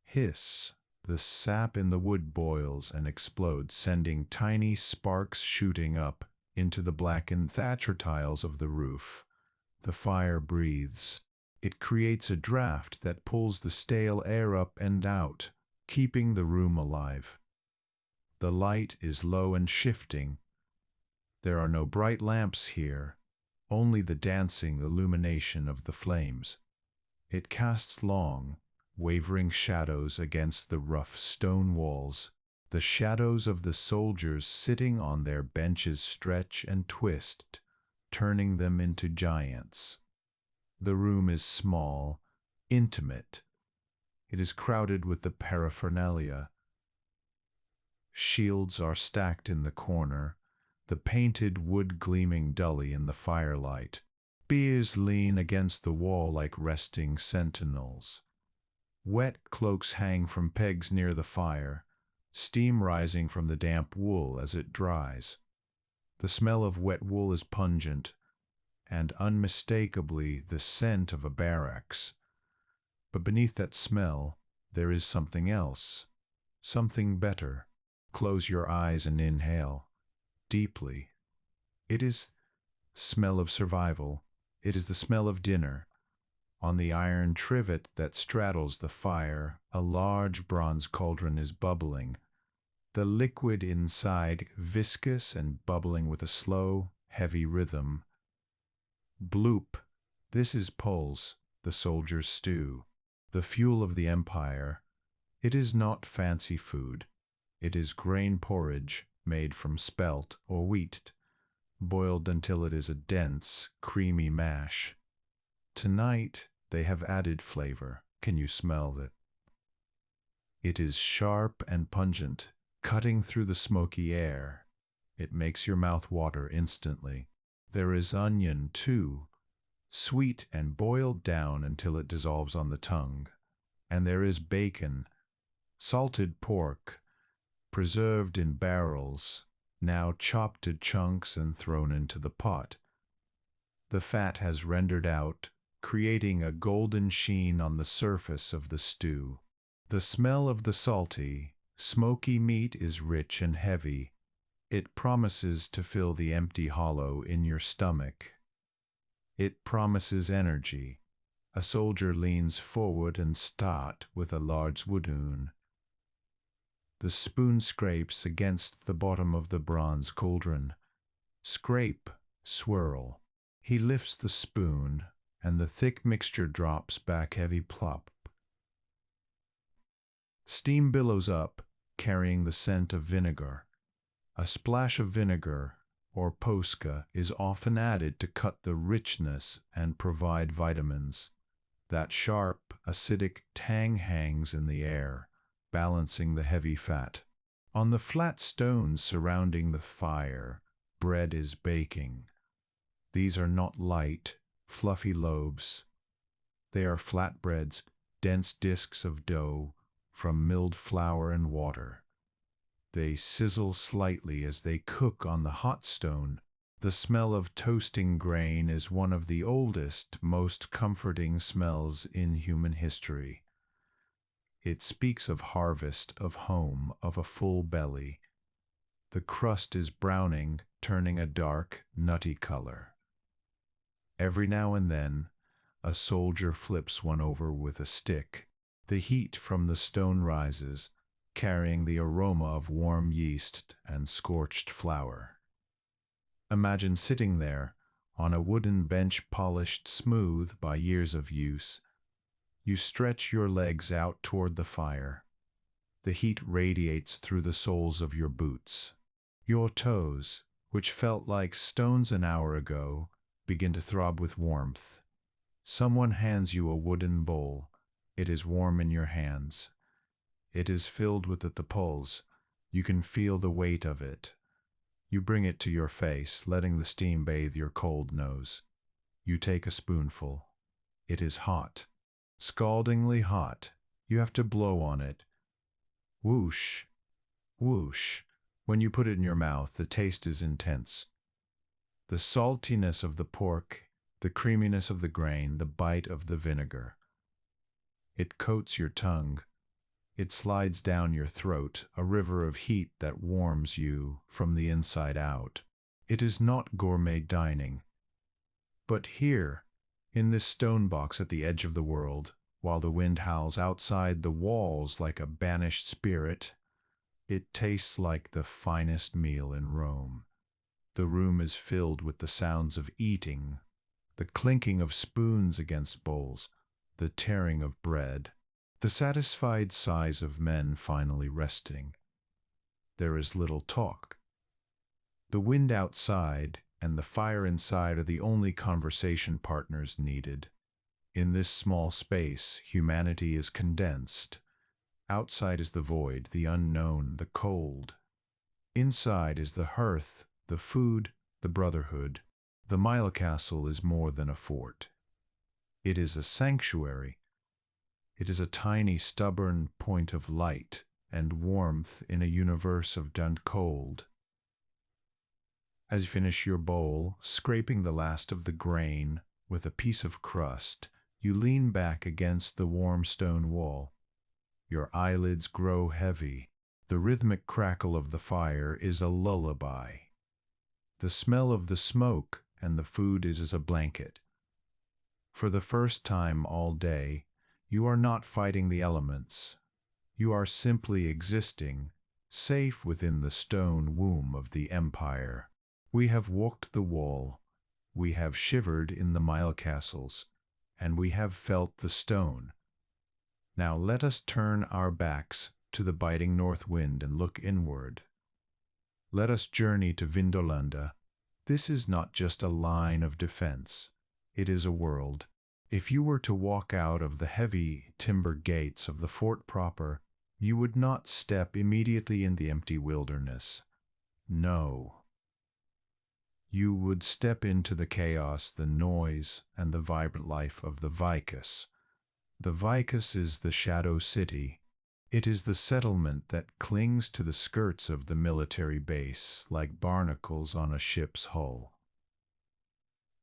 Hiss. The sap in the wood boils and explodes, sending tiny sparks shooting up into the blackened thatcher tiles of the roof. The fire breathes. It creates a draft that pulls the stale air up and out, keeping the room alive. The light is low and shifting. There are no bright lamps here, only the dancing illumination of the flames. It casts long, wavering shadows against the rough stone walls. The shadows of the soldiers sitting on their benches stretch and twist, turning them into giants. The room is small, intimate. It is crowded with the paraphernalia. Shields are stacked in the corner, the painted wood gleaming dully in the firelight. Spears lean against the wall like resting sentinels. Wet cloaks hang from pegs near the fire, steam rising from the damp wool as it dries. The smell of wet wool is pungent, and unmistakably the scent of a barracks. But beneath that smell, there is something else, something better. Close your eyes and inhale, deeply. It is smell of survival. It is the smell of dinner. On the iron trivet that straddles the fire, a large bronze cauldron is bubbling, the liquid inside viscous and bubbling with a slow, heavy rhythm. Bloop. This is pulse, the soldier's stew, the fuel of the empire. It is not fancy food. It is grain porridge made from spelt or wheat, boiled until it is a dense, creamy mash. Tonight they have added flavor. Can you smell it? It is sharp and pungent, cutting through the smoky air. It makes your mouth water instantly. There is onion, too, sweet and boiled down until it dissolves on the tongue. And there is bacon, salted pork, preserved in barrels, now chopped to chunks and thrown into the pot. The fat has rendered out, creating a golden sheen on the surface of the stew. The smell of the salty, smoky meat is rich and heavy. It promises to fill the empty hollow in your stomach. It promises energy. A soldier leans forward and starts with a large wooden. The spoon scrapes against the bottom of the bronze cauldron. Scrape, swirl. He lifts the spoon, and the thick mixture drops back heavy plop. Steam billows up, carrying the scent of vinegar. A splash of vinegar, or posca, is often added to cut the richness and provide vitamins. That sharp, acidic tang hangs in the air, balancing the heavy fat. On the flat stones surrounding the fire, bread is baking. These are not light, fluffy loaves. They are flatbreads, dense discs of dough from milled flour and water. They sizzle slightly as they cook on the hot stone. The smell of toasting grain is one of the oldest, most comforting smells in human history. It speaks of harvest, of home, of a full belly. The crust is browning, turning a dark, nutty color. Every now and then, a soldier flips one over with a stick. The heat from the stone rises, carrying the aroma of warm yeast and scorched flour. Imagine sitting there, on a wooden bench polished smooth by years of use. You stretch your legs out toward the fire. The heat radiates through the soles of your boots. Your toes, which felt like stones an hour ago, begin to throb with warmth. Someone hands you a wooden bowl. It is warm in your hands. It is filled with the pulse. You can feel the weight of it. You bring it to your face, letting the steam bathe your cold nose. You take a spoonful. It is hot. Scaldingly hot. You have to blow on it. Whoosh, whoosh. When you put it in your mouth, the taste is intense. The saltiness of the pork, the creaminess of the grain, the bite of the vinegar. It coats your tongue. It slides down your throat, a river of heat that warms you from the inside out. It is not gourmet dining. But here, in this stone box at the edge of the world, while the wind howls outside the walls like a banished spirit, it tastes like the finest meal in Rome. The room is filled with the sounds of eating, the clinking of spoons against bowls, the tearing of bread, the satisfied sighs of men finally resting. There is little talk. The wind outside and the fire inside are the only conversation partners needed. In this small space, humanity is condensed. Outside is the void, the unknown, the cold. Inside is the hearth, the food, the brotherhood. The milecastle is more than a fort. It is a sanctuary. It is a tiny, stubborn point of light and warmth in a universe of dun cold. As you finish your bowl, scraping the last of the grain with a piece of crust, you lean back against the warm stone wall. Your eyelids grow heavy. The rhythmic crackle of the fire is a lullaby. The smell of the smoke and the food is as a blanket. For the first time all day, you are not fighting the elements. You are simply existing, safe within the stone womb of the empire. We have walked the wall, we have shivered in the milecastles, and we have felt the stone. Now let us turn our backs to the biting north wind and look inward. Let us journey to Vindolanda. This is not just a line of defense. It is a world. If you were to walk out of the heavy timber gates of the fort proper, you would not step immediately in the empty wilderness. No. You would step into the chaos, the noise, and the vibrant life of the vicus. The vicus is the shadow city. It is the settlement that clings to the skirts of the military base like barnacles on a ship's hull.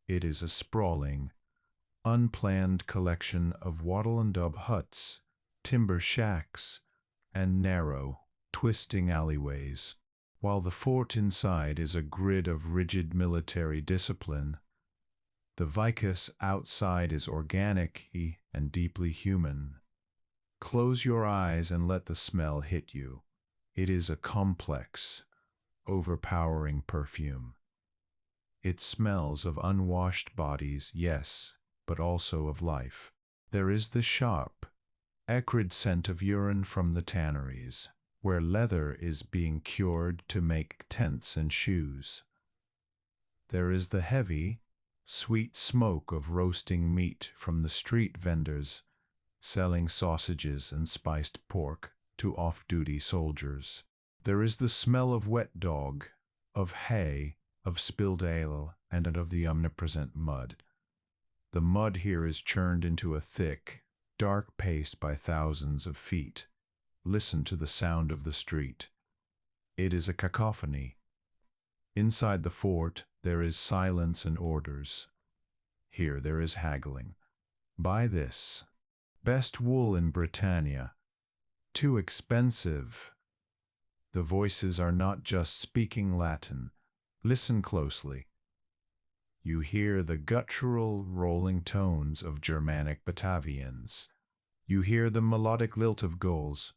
It is a sprawling, unplanned collection of wattle and daub huts, timber shacks, and narrow, twisting alleyways. While the fort inside is a grid of rigid military discipline, the vicus outside is organic and deeply human. Close your eyes and let the smell hit you. It is a complex, overpowering perfume. It smells of unwashed bodies, yes, but also of life. There is the sharp, acrid scent of urine from the tanneries, where leather is being cured to make tents and shoes. There is the heavy, sweet smoke of roasting meat from the street vendors selling sausages and spiced pork to off-duty soldiers. There is the smell of wet dog, of hay, of spilled ale, and of the omnipresent mud. The mud here is churned into a thick, dark paste by thousands of feet. Listen to the sound of the street. It is a cacophony. Inside the fort there is silence and orders. Here there is haggling. Buy this. Best wool in Britannia. Too expensive. The voices are not just speaking Latin. Listen closely. You hear the guttural rolling tones of Germanic Batavians. You hear the melodic lilt of Gauls.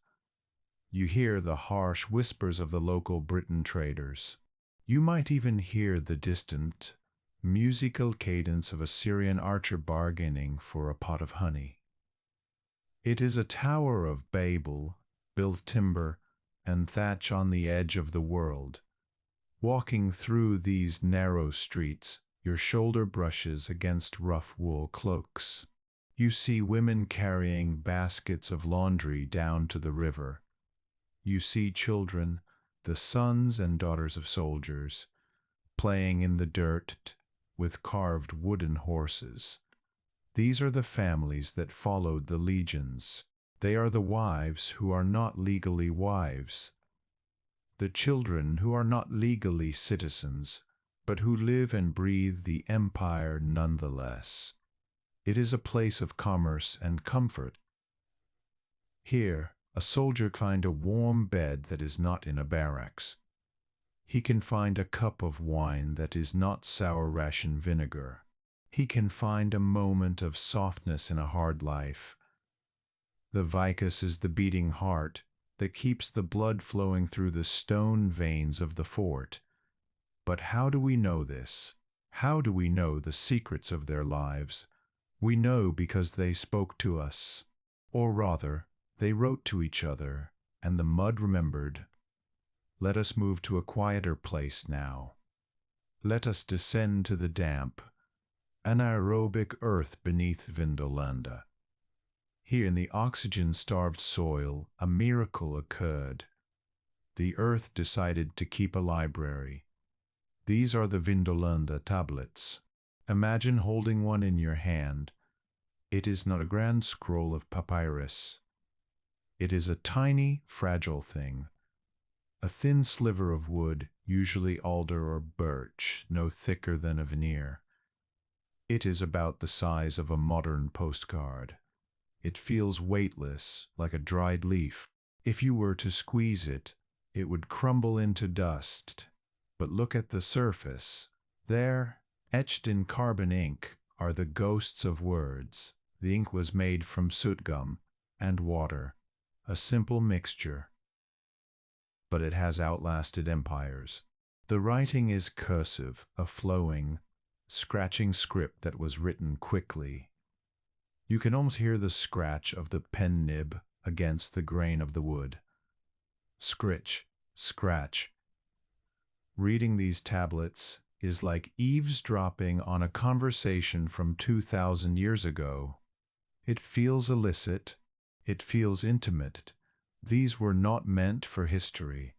You hear the harsh whispers of the local Briton traders. You might even hear the distant, musical cadence of a Syrian archer bargaining for a pot of honey. It is a tower of Babel, built timber and thatch on the edge of the world. Walking through these narrow streets, your shoulder brushes against rough wool cloaks. You see women carrying baskets of laundry down to the river. You see children, the sons and daughters of soldiers, playing in the dirt with carved wooden horses. These are the families that followed the legions. They are the wives who are not legally wives, the children who are not legally citizens, but who live and breathe the empire nonetheless. It is a place of commerce and comfort. Here, a soldier can find a warm bed that is not in a barracks. He can find a cup of wine that is not sour ration vinegar. He can find a moment of softness in a hard life. The vicus is the beating heart that keeps the blood flowing through the stone veins of the fort. But how do we know this? How do we know the secrets of their lives? We know because they spoke to us. Or rather, they wrote to each other, and the mud remembered. Let us move to a quieter place now. Let us descend to the damp, anaerobic earth beneath Vindolanda. Here in the oxygen-starved soil, a miracle occurred. The earth decided to keep a library. These are the Vindolanda tablets. Imagine holding one in your hand. It is not a grand scroll of papyrus. It is a tiny, fragile thing. A thin sliver of wood, usually alder or birch, no thicker than a veneer. It is about the size of a modern postcard. It feels weightless, like a dried leaf. If you were to squeeze it, it would crumble into dust. But look at the surface. There, Etched in carbon ink are the ghosts of words. The ink was made from soot gum and water, a simple mixture, but it has outlasted empires. The writing is cursive, a flowing, scratching script that was written quickly. You can almost hear the scratch of the pen nib against the grain of the wood. Scritch, scratch. Reading these tablets is like eavesdropping on a conversation from 2,000 years ago. It feels illicit. It feels intimate. These were not meant for history.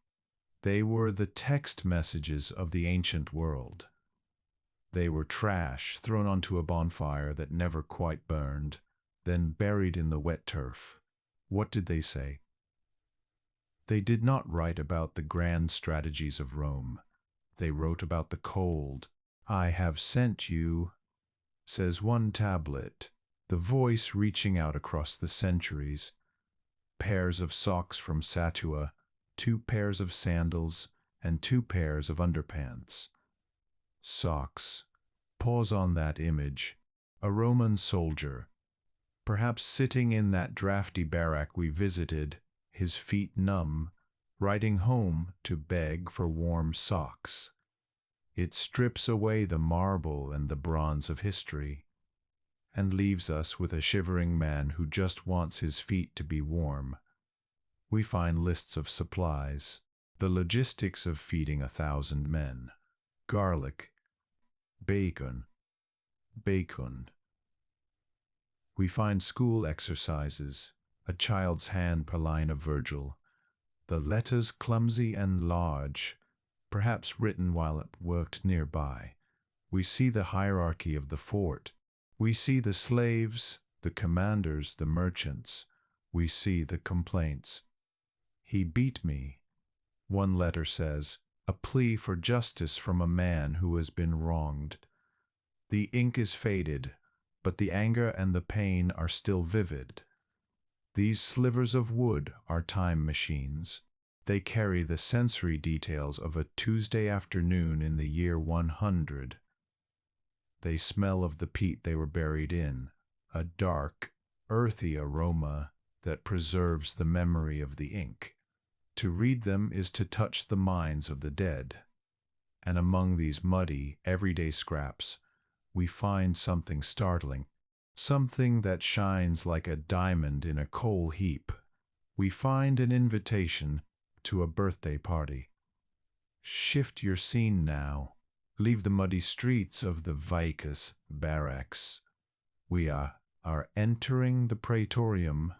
They were the text messages of the ancient world. They were trash thrown onto a bonfire that never quite burned, then buried in the wet turf. What did they say? They did not write about the grand strategies of Rome. They wrote about the cold. "I have sent you," says one tablet, the voice reaching out across the centuries. Pairs of socks from Satua, 2 pairs of sandals, and 2 pairs of underpants. Socks. Pause on that image. A Roman soldier, perhaps sitting in that drafty barrack we visited, his feet numb, riding home to beg for warm socks. It strips away the marble and the bronze of history, and leaves us with a shivering man who just wants his feet to be warm. We find lists of supplies, the logistics of feeding 1,000 men. Garlic, bacon, bacon. We find school exercises, a child's hand per line of Virgil, the letters clumsy and large, perhaps written while it worked nearby. We see the hierarchy of the fort. We see the slaves, the commanders, the merchants. We see the complaints. "He beat me," one letter says, a plea for justice from a man who has been wronged. The ink is faded, but the anger and the pain are still vivid. These slivers of wood are time machines. They carry the sensory details of a Tuesday afternoon in the year 100. They smell of the peat they were buried in, a dark, earthy aroma that preserves the memory of the ink. To read them is to touch the minds of the dead. And among these muddy, everyday scraps, we find something startling, something that shines like a diamond in a coal heap. We find an invitation to a birthday party. Shift your scene now. Leave the muddy streets of the Vicus barracks. We are entering the praetorium,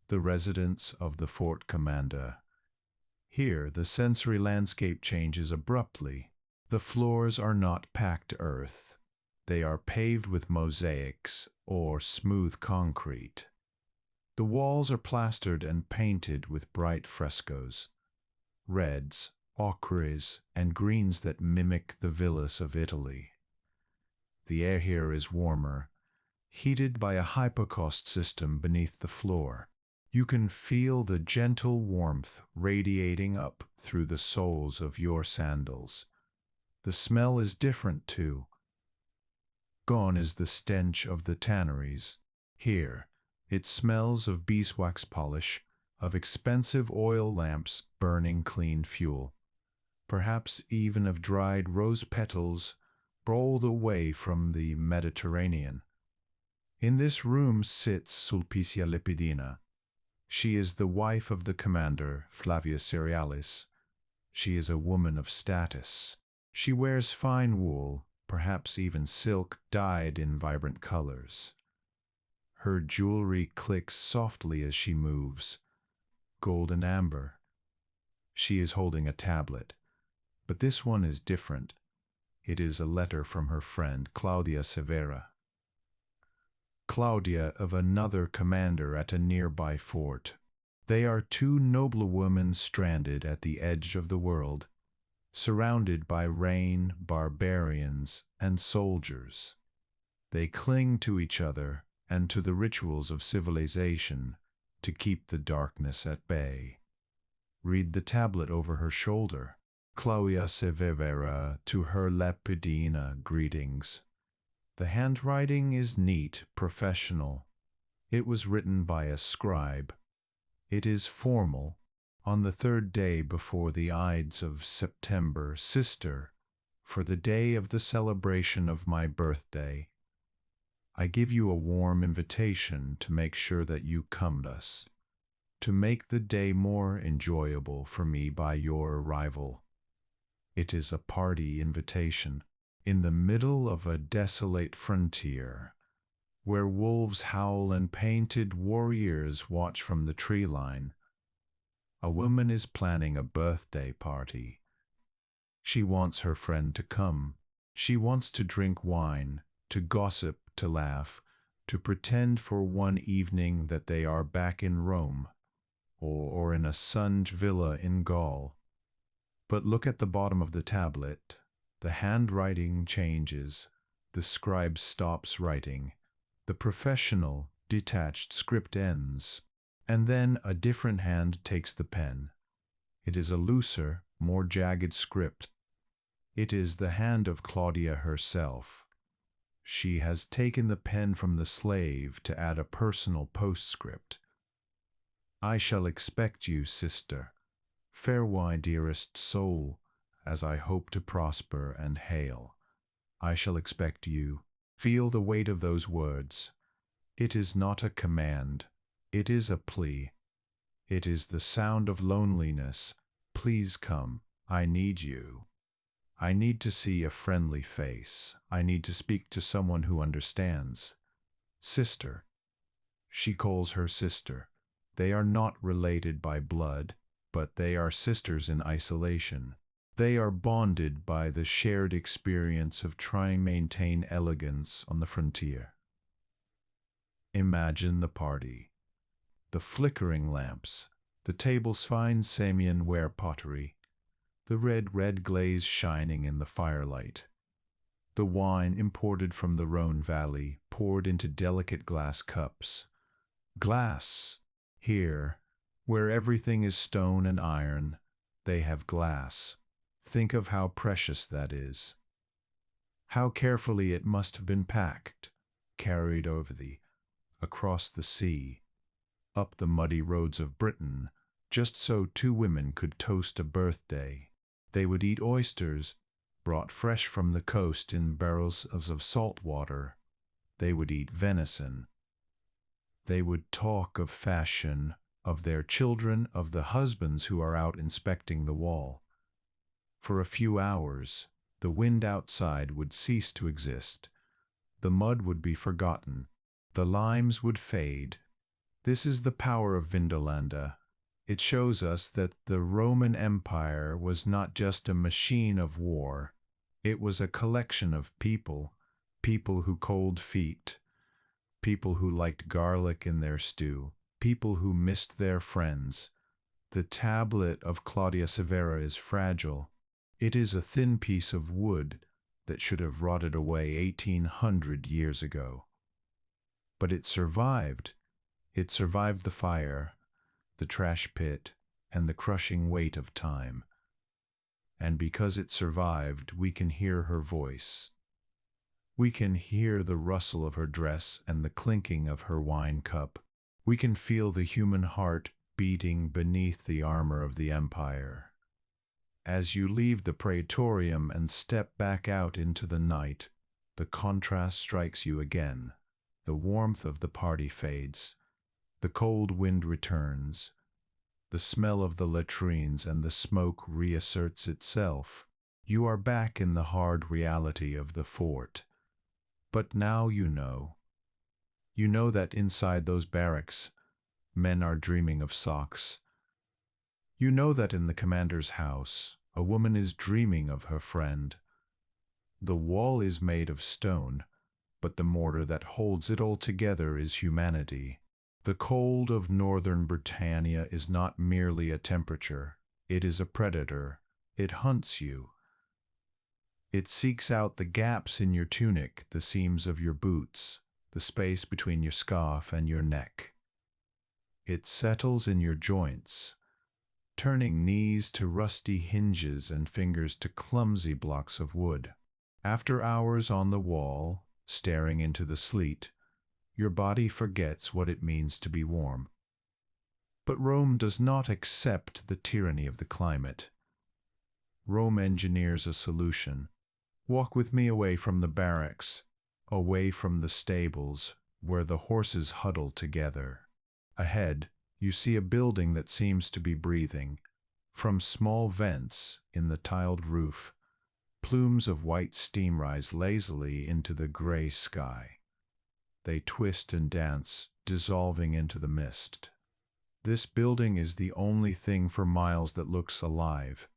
the residence of the fort commander. Here the sensory landscape changes abruptly. The floors are not packed earth. They are paved with mosaics or smooth concrete. The walls are plastered and painted with bright frescoes, reds, ochres, and greens that mimic the villas of Italy. The air here is warmer, heated by a hypocaust system beneath the floor. You can feel the gentle warmth radiating up through the soles of your sandals. The smell is different, too. Gone is the stench of the tanneries. Here, it smells of beeswax polish, of expensive oil lamps burning clean fuel, perhaps even of dried rose petals rolled away from the Mediterranean. In this room sits Sulpicia Lepidina. She is the wife of the commander, Flavius Cerealis. She is a woman of status. She wears fine wool, perhaps even silk dyed in vibrant colors. Her jewelry clicks softly as she moves, gold and amber. She is holding a tablet, but this one is different. It is a letter from her friend Claudia Severa. Claudia of another commander at a nearby fort. They are 2 noblewomen stranded at the edge of the world, surrounded by rain, barbarians, and soldiers. They cling to each other and to the rituals of civilization to keep the darkness at bay. Read the tablet over her shoulder. Claudia Severa to her Lepidina greetings. The handwriting is neat, professional. It was written by a scribe. It is formal. On the third day before the Ides of September, sister, for the day of the celebration of my birthday, I give you a warm invitation to make sure that you come to us, to make the day more enjoyable for me by your arrival. It is a party invitation in the middle of a desolate frontier, where wolves howl and painted warriors watch from the tree line. A woman is planning a birthday party. She wants her friend to come. She wants to drink wine, to gossip, to laugh, to pretend for one evening that they are back in Rome, or in a sunned villa in Gaul. But look at the bottom of the tablet. The handwriting changes. The scribe stops writing. The professional, detached script ends. And then a different hand takes the pen. It is a looser, more jagged script. It is the hand of Claudia herself. She has taken the pen from the slave to add a personal postscript. I shall expect you, sister. Farewell, dearest soul, as I hope to prosper and hail. I shall expect you. Feel the weight of those words. It is not a command. It is a plea. It is the sound of loneliness. Please come. I need you. I need to see a friendly face. I need to speak to someone who understands. Sister. She calls her sister. They are not related by blood, but they are sisters in isolation. They are bonded by the shared experience of trying to maintain elegance on the frontier. Imagine the party. The flickering lamps, the table's fine Samian-ware pottery, the red glaze shining in the firelight, the wine imported from the Rhone Valley poured into delicate glass cups. Glass! Here, where everything is stone and iron, they have glass. Think of how precious that is. How carefully it must have been packed, carried across the sea, up the muddy roads of Britain, just so two women could toast a birthday. They would eat oysters, brought fresh from the coast in barrels of salt water. They would eat venison. They would talk of fashion, of their children, of the husbands who are out inspecting the wall. For a few hours, the wind outside would cease to exist. The mud would be forgotten. The limes would fade. This is the power of Vindolanda. It shows us that the Roman Empire was not just a machine of war. It was a collection of people, people who cold feet, people who liked garlic in their stew, people who missed their friends. The tablet of Claudia Severa is fragile. It is a thin piece of wood that should have rotted away 1800 years ago. But it survived. It survived the fire, the trash pit, and the crushing weight of time. And because it survived, we can hear her voice. We can hear the rustle of her dress and the clinking of her wine cup. We can feel the human heart beating beneath the armor of the empire. As you leave the praetorium and step back out into the night, the contrast strikes you again. The warmth of the party fades. The cold wind returns. The smell of the latrines and the smoke reasserts itself. You are back in the hard reality of the fort. But now you know. You know that inside those barracks, men are dreaming of socks. You know that in the commander's house, a woman is dreaming of her friend. The wall is made of stone, but the mortar that holds it all together is humanity. The cold of northern Britannia is not merely a temperature. It is a predator. It hunts you. It seeks out the gaps in your tunic, the seams of your boots, the space between your scarf and your neck. It settles in your joints. turning knees to rusty hinges and fingers to clumsy blocks of wood. After hours on the wall, staring into the sleet, your body forgets what it means to be warm. But Rome does not accept the tyranny of the climate. Rome engineers a solution. Walk with me away from the barracks, away from the stables, where the horses huddle together. Ahead, you see a building that seems to be breathing. From small vents in the tiled roof, plumes of white steam rise lazily into the gray sky. They twist and dance, dissolving into the mist. This building is the only thing for miles that looks alive.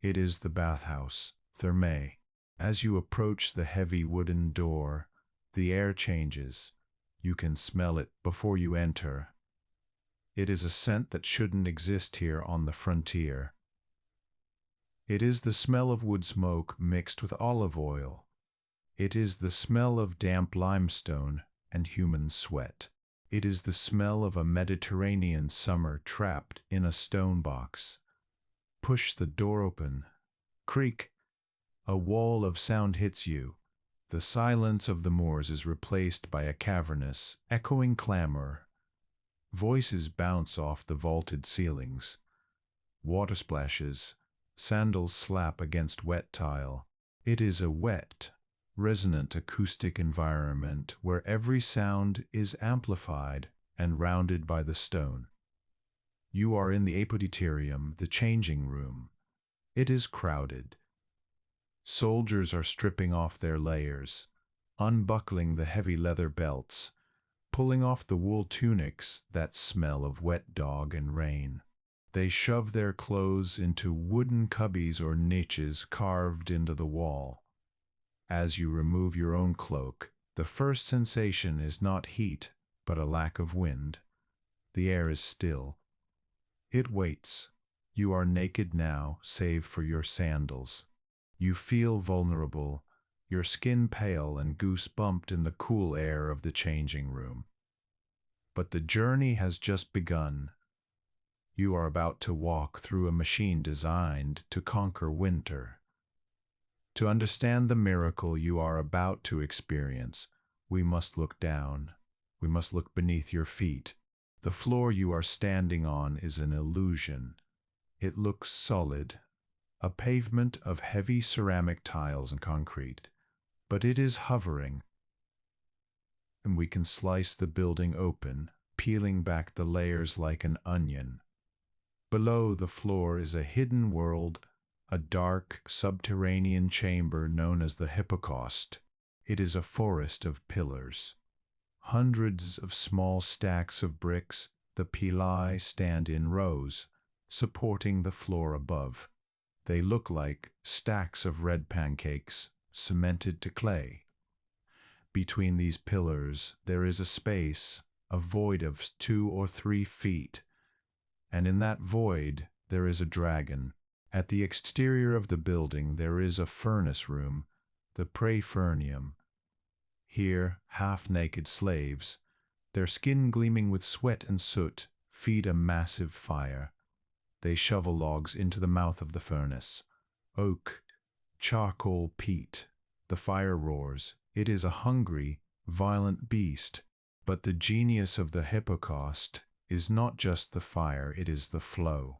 It is the bathhouse, Thermae. As you approach the heavy wooden door, the air changes. You can smell it before you enter. It is a scent that shouldn't exist here on the frontier. It is the smell of wood smoke mixed with olive oil. It is the smell of damp limestone and human sweat. It is the smell of a Mediterranean summer trapped in a stone box. Push the door open. Creak. A wall of sound hits you. The silence of the moors is replaced by a cavernous, echoing clamor. Voices bounce off the vaulted ceilings. Water splashes. Sandals slap against wet tile. It is a wet, resonant acoustic environment where every sound is amplified and rounded by the stone. You are in the apoditerium, the changing room. It is crowded. Soldiers are stripping off their layers, unbuckling the heavy leather belts, pulling off the wool tunics that smell of wet dog and rain. They shove their clothes into wooden cubbies or niches carved into the wall. As you remove your own cloak, the first sensation is not heat, but a lack of wind. The air is still. It waits. You are naked now, save for your sandals. You feel vulnerable, your skin pale and goose-bumped in the cool air of the changing room. But the journey has just begun. You are about to walk through a machine designed to conquer winter. To understand the miracle you are about to experience, we must look down. We must look beneath your feet. The floor you are standing on is an illusion. It looks solid, a pavement of heavy ceramic tiles and concrete, but it is hovering. And we can slice the building open, peeling back the layers like an onion. Below the floor is a hidden world, a dark, subterranean chamber known as the hypocaust. It is a forest of pillars. Hundreds of small stacks of bricks, the pili stand in rows, supporting the floor above. They look like stacks of red pancakes, cemented to clay. Between these pillars there is a space, a void of 2 or 3 feet, and in that void there is a dragon. At the exterior of the building there is a furnace room, the praefernium. Here half-naked slaves, their skin gleaming with sweat and soot, feed a massive fire. They shovel logs into the mouth of the furnace. Oak, charcoal, peat. The fire roars. It is a hungry, violent beast. But the genius of the hypocaust is not just the fire, it is the flow.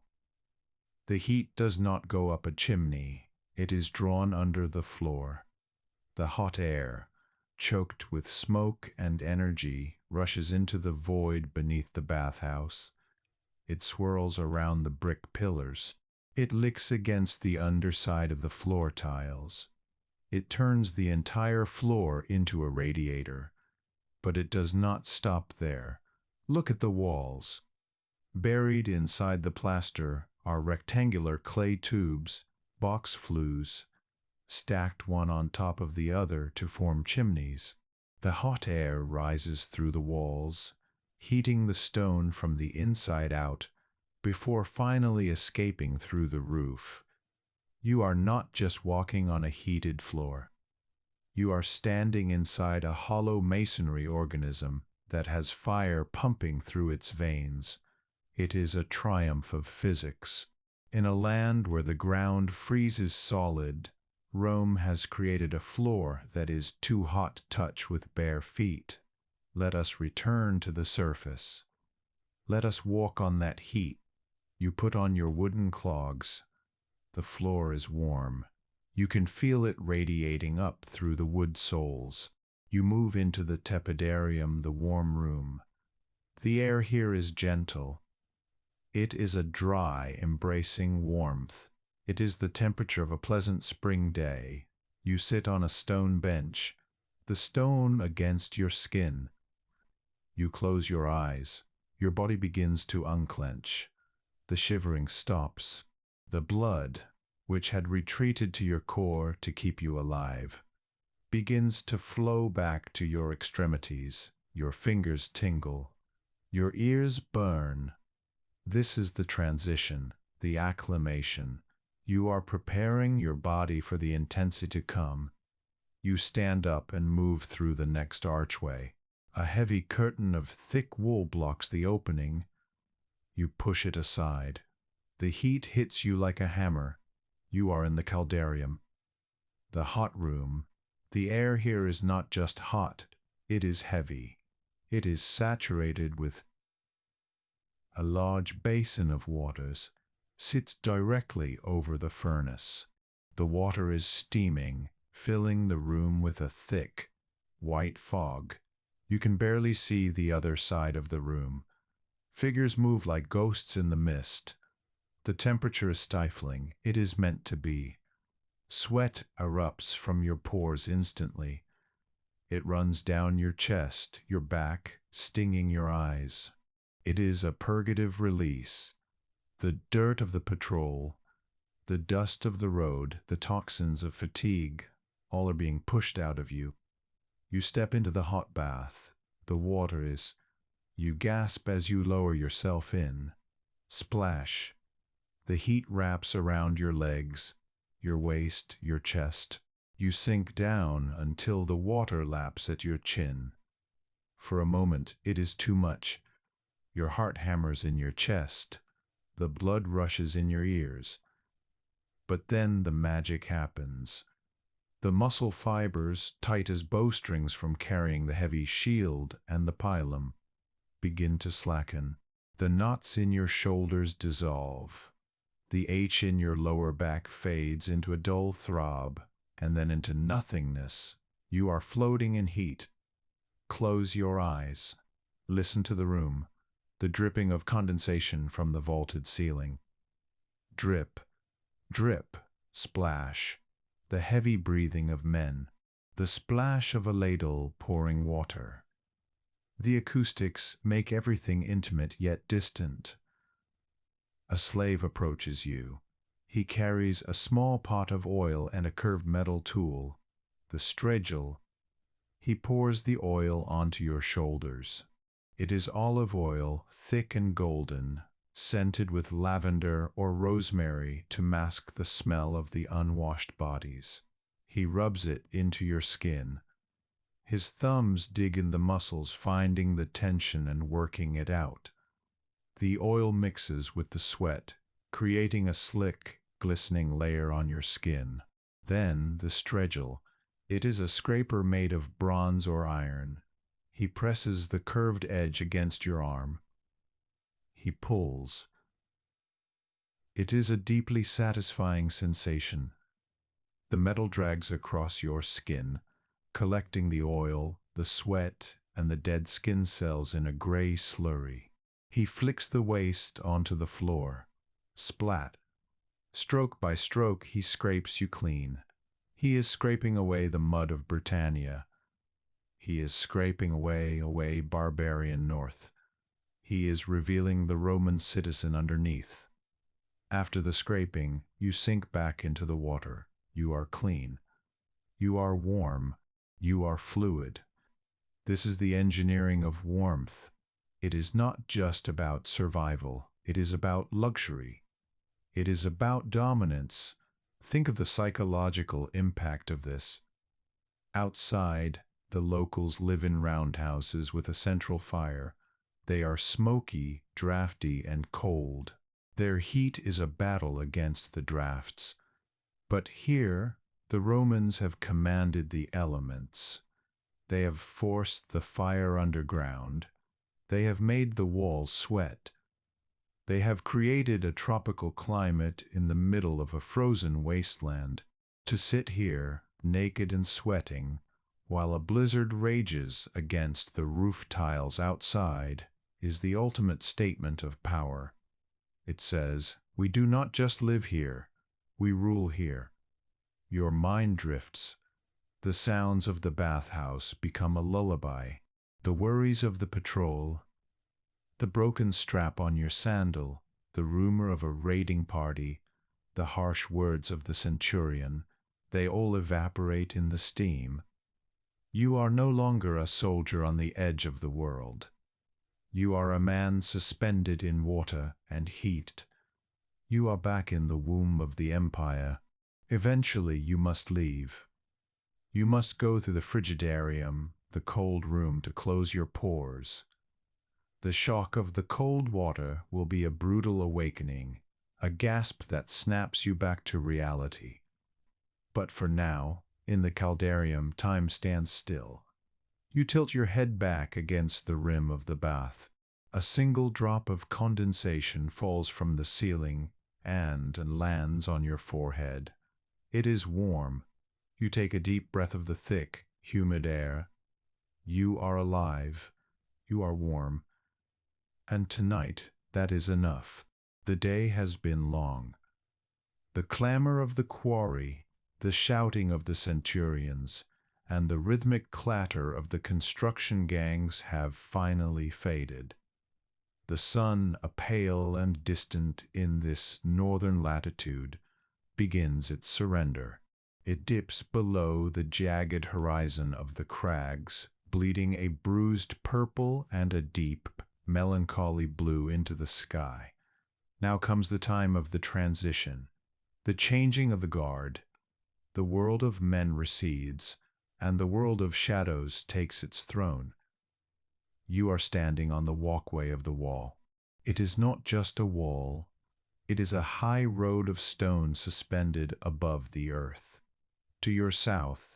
The heat does not go up a chimney, it is drawn under the floor. The hot air, choked with smoke and energy, rushes into the void beneath the bathhouse. It swirls around the brick pillars. It licks against the underside of the floor tiles. It turns the entire floor into a radiator. But it does not stop there. Look at the walls. Buried inside the plaster are rectangular clay tubes, box flues, stacked one on top of the other to form chimneys. The hot air rises through the walls, heating the stone from the inside out before finally escaping through the roof. You are not just walking on a heated floor. You are standing inside a hollow masonry organism that has fire pumping through its veins. It is a triumph of physics. In a land where the ground freezes solid, Rome has created a floor that is too hot to touch with bare feet. Let us return to the surface. Let us walk on that heat. You put on your wooden clogs. The floor is warm. You can feel it radiating up through the wood soles. You move into the tepidarium, the warm room. The air here is gentle. It is a dry, embracing warmth. It is the temperature of a pleasant spring day. You sit on a stone bench, the stone against your skin. You close your eyes. Your body begins to unclench. The shivering stops. The blood, which had retreated to your core to keep you alive, begins to flow back to your extremities. Your fingers tingle. Your ears burn. This is the transition, the acclimation. You are preparing your body for the intensity to come. You stand up and move through the next archway. A heavy curtain of thick wool blocks the opening. You push it aside. The heat hits you like a hammer. You are in the caldarium, the hot room. The air here is not just hot, it is heavy. It is saturated with a large basin of waters sits directly over the furnace. The water is steaming, filling the room with a thick, white fog. You can barely see the other side of the room. Figures move like ghosts in the mist. The temperature is stifling. It is meant to be. Sweat erupts from your pores instantly. It runs down your chest, your back, stinging your eyes. It is a purgative release. The dirt of the patrol, the dust of the road, the toxins of fatigue, all are being pushed out of you. You step into the hot bath. The water is. You gasp as you lower yourself in. Splash. The heat wraps around your legs, your waist, your chest. You sink down until the water laps at your chin. For a moment it is too much. Your heart hammers in your chest. The blood rushes in your ears. But then the magic happens. The muscle fibers, tight as bowstrings from carrying the heavy shield and the pilum, begin to slacken. The knots in your shoulders dissolve. The ache in your lower back fades into a dull throb, and then into nothingness. You are floating in heat. Close your eyes. Listen to the room, the dripping of condensation from the vaulted ceiling. Drip, drip, splash, the heavy breathing of men, the splash of a ladle pouring water. The acoustics make everything intimate yet distant. A slave approaches you. He carries a small pot of oil and a curved metal tool, the stregel. He pours the oil onto your shoulders. It is olive oil, thick and golden, scented with lavender or rosemary to mask the smell of the unwashed bodies. He rubs it into your skin. His thumbs dig in the muscles, finding the tension and working it out. The oil mixes with the sweat, creating a slick, glistening layer on your skin. Then the stregel. It is a scraper made of bronze or iron. He presses the curved edge against your arm. He pulls. It is a deeply satisfying sensation. The metal drags across your skin, collecting the oil, the sweat, and the dead skin cells in a gray slurry. He flicks the waste onto the floor. Splat. Stroke by stroke he scrapes you clean. He is scraping away the mud of Britannia. He is scraping away barbarian north. He is revealing the Roman citizen underneath. After the scraping, you sink back into the water. You are clean. You are warm. You are fluid. This is the engineering of warmth. It is not just about survival. It is about luxury. It is about dominance. Think of the psychological impact of this. Outside, the locals live in roundhouses with a central fire. They are smoky, drafty, and cold. Their heat is a battle against the drafts. But here the Romans have commanded the elements. They have forced the fire underground. They have made the walls sweat. They have created a tropical climate in the middle of a frozen wasteland. To sit here, naked and sweating, while a blizzard rages against the roof tiles outside, is the ultimate statement of power. It says, we do not just live here, we rule here. Your mind drifts. The sounds of the bathhouse become a lullaby. The worries of the patrol, the broken strap on your sandal, the rumor of a raiding party, the harsh words of the centurion, they all evaporate in the steam. You are no longer a soldier on the edge of the world. You are a man suspended in water and heat. You are back in the womb of the empire. Eventually you must leave. You must go through the frigidarium, the cold room, to close your pores. The shock of the cold water will be a brutal awakening, a gasp that snaps you back to reality. But for now, in the caldarium, time stands still. You tilt your head back against the rim of the bath. A single drop of condensation falls from the ceiling and lands on your forehead. It is warm. You take a deep breath of the thick, humid air. You are alive. You are warm. And tonight, that is enough. The day has been long. The clamor of the quarry, the shouting of the centurions, and the rhythmic clatter of the construction gangs have finally faded. The sun, a pale and distant in this northern latitude, begins its surrender. It dips below the jagged horizon of the crags, bleeding a bruised purple and a deep, melancholy blue into the sky. Now comes the time of the transition, the changing of the guard. The world of men recedes, and the world of shadows takes its throne. You are standing on the walkway of the wall. It is not just a wall. It is a high road of stone suspended above the earth. To your south,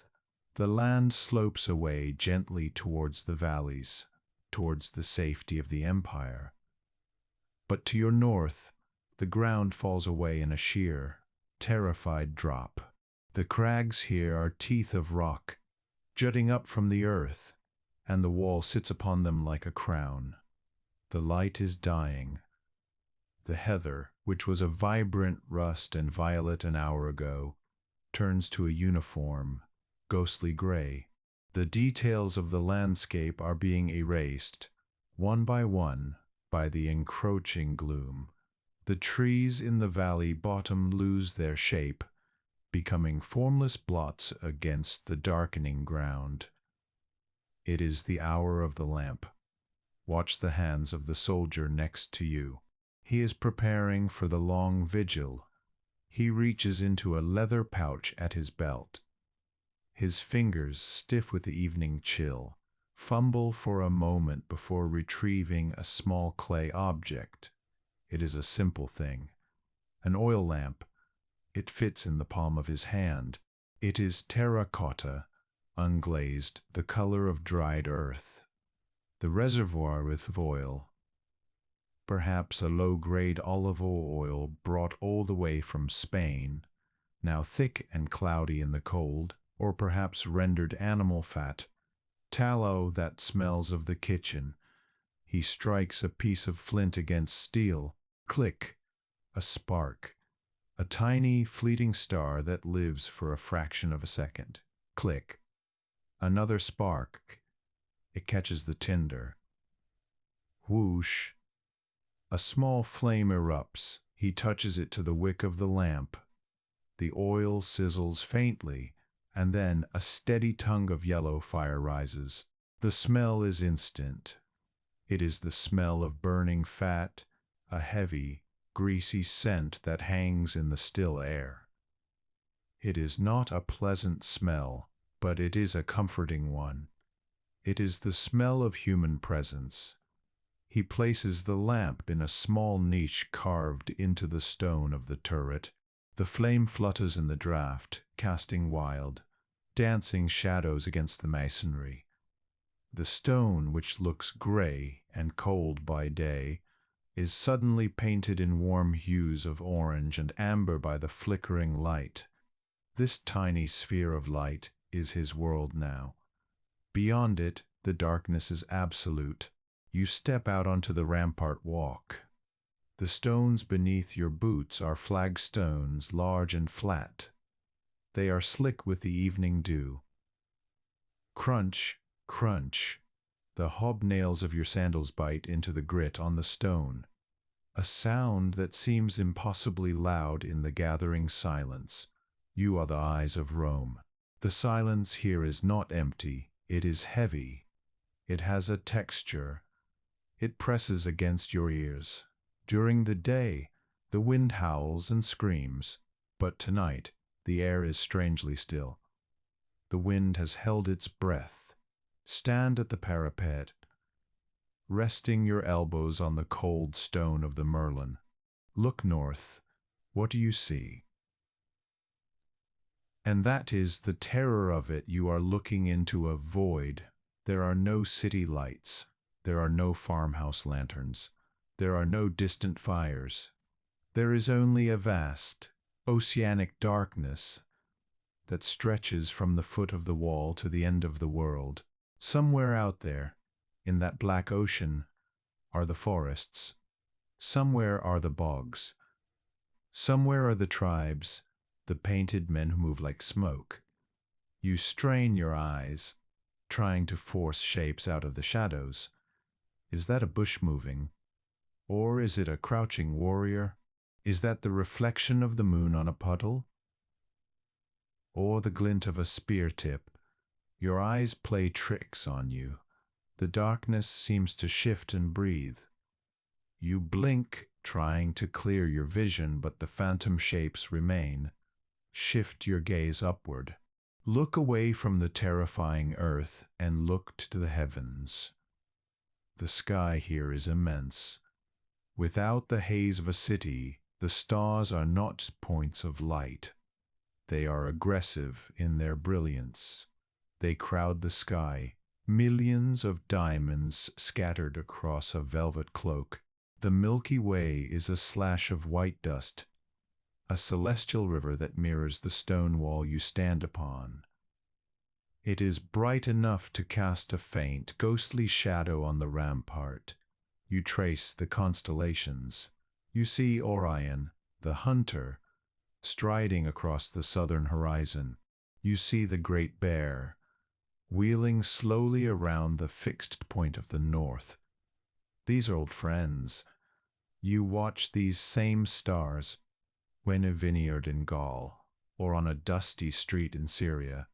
the land slopes away gently towards the valleys, towards the safety of the empire. But to your north, the ground falls away in a sheer, terrified drop. The crags here are teeth of rock, jutting up from the earth, and the wall sits upon them like a crown. The light is dying. The heather, which was a vibrant rust and violet an hour ago, turns to a uniform, ghostly gray. The details of the landscape are being erased, one, by the encroaching gloom. The trees in the valley bottom lose their shape, becoming formless blots against the darkening ground. It is the hour of the lamp. Watch the hands of the soldier next to you. He is preparing for the long vigil. He reaches into a leather pouch at his belt. His fingers, stiff with the evening chill, fumble for a moment before retrieving a small clay object. It is a simple thing. An oil lamp. It fits in the palm of his hand. It is terracotta, unglazed, the color of dried earth. The reservoir with oil, perhaps a low-grade olive oil brought all the way from Spain, now thick and cloudy in the cold, or perhaps rendered animal fat, tallow that smells of the kitchen. He strikes a piece of flint against steel. Click! A spark. A tiny, fleeting star that lives for a fraction of a second. Click. Another spark. It catches the tinder. Whoosh. A small flame erupts. He touches it to the wick of the lamp. The oil sizzles faintly, and then a steady tongue of yellow fire rises. The smell is instant. It is the smell of burning fat, a heavy, greasy scent that hangs in the still air. It is not a pleasant smell, but it is a comforting one. It is the smell of human presence. He places the lamp in a small niche carved into the stone of the turret. The flame flutters in the draught, casting wild, dancing shadows against the masonry. The stone, which looks grey and cold by day, is suddenly painted in warm hues of orange and amber by the flickering light. This tiny sphere of light is his world now. Beyond it, the darkness is absolute. You step out onto the rampart walk. The stones beneath your boots are flagstones, large and flat. They are slick with the evening dew. Crunch, crunch. The hobnails of your sandals bite into the grit on the stone. A sound that seems impossibly loud in the gathering silence. You are the eyes of Rome. The silence here is not empty, it is heavy. It has a texture. It presses against your ears. During the day, the wind howls and screams, but tonight the air is strangely still. The wind has held its breath. Stand at the parapet, resting your elbows on the cold stone of the Merlin. Look north. What do you see? And that is the terror of it. You are looking into a void. There are no city lights. There are no farmhouse lanterns. There are no distant fires. There is only a vast, oceanic darkness that stretches from the foot of the wall to the end of the world. Somewhere out there, in that black ocean, are the forests. Somewhere are the bogs. Somewhere are the tribes, the painted men who move like smoke. You strain your eyes, trying to force shapes out of the shadows. Is that a bush moving? Or is it a crouching warrior? Is that the reflection of the moon on a puddle? Or the glint of a spear tip? Your eyes play tricks on you. The darkness seems to shift and breathe. You blink, trying to clear your vision, but the phantom shapes remain. Shift your gaze upward. Look away from the terrifying earth and look to the heavens. The sky here is immense. Without the haze of a city, the stars are not points of light. They are aggressive in their brilliance. They crowd the sky, millions of diamonds scattered across a velvet cloak. The Milky Way is a slash of white dust, a celestial river that mirrors the stone wall you stand upon. It is bright enough to cast a faint, ghostly shadow on the rampart. You trace the constellations. You see Orion, the hunter, striding across the southern horizon. You see the Great Bear, wheeling slowly around the fixed point of the north. These are old friends. You watch these same stars when a vineyard in Gaul, or on a dusty street in Syria.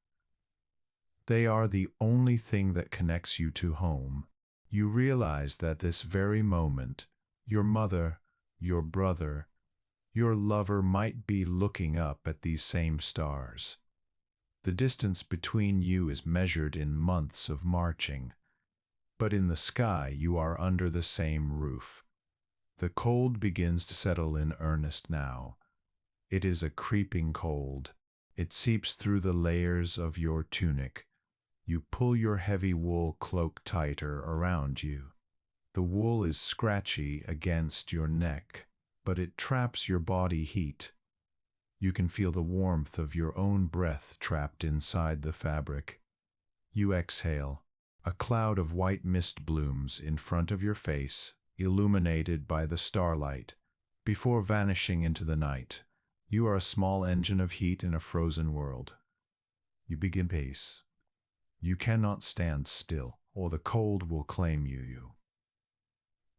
They are the only thing that connects you to home. You realize that this very moment, your mother, your brother, your lover might be looking up at these same stars. The distance between you is measured in months of marching, but in the sky you are under the same roof. The cold begins to settle in earnest now. It is a creeping cold. It seeps through the layers of your tunic. You pull your heavy wool cloak tighter around you. The wool is scratchy against your neck, but it traps your body heat. You can feel the warmth of your own breath trapped inside the fabric. You exhale. A cloud of white mist blooms in front of your face, illuminated by the starlight. Before vanishing into the night, you are a small engine of heat in a frozen world. You begin pace. You cannot stand still, or the cold will claim you.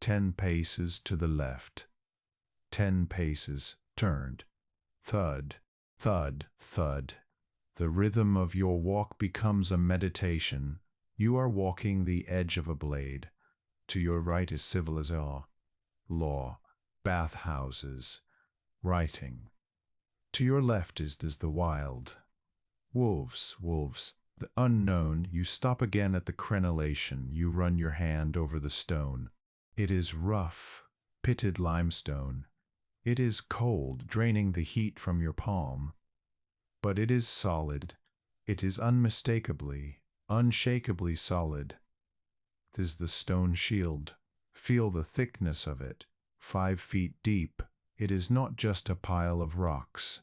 10 paces to the left. 10 paces, turned. Thud, thud, thud. The rhythm of your walk becomes a meditation. You are walking the edge of a blade. To your right is civilization, law, bathhouses, writing. To your left is the wild. Wolves, wolves. The unknown. You stop again at the crenellation. You run your hand over the stone. It is rough, pitted limestone. It is cold, draining the heat from your palm. But it is solid. It is unmistakably, unshakably solid. 'Tis the stone shield. Feel the thickness of it. 5 feet deep. It is not just a pile of rocks.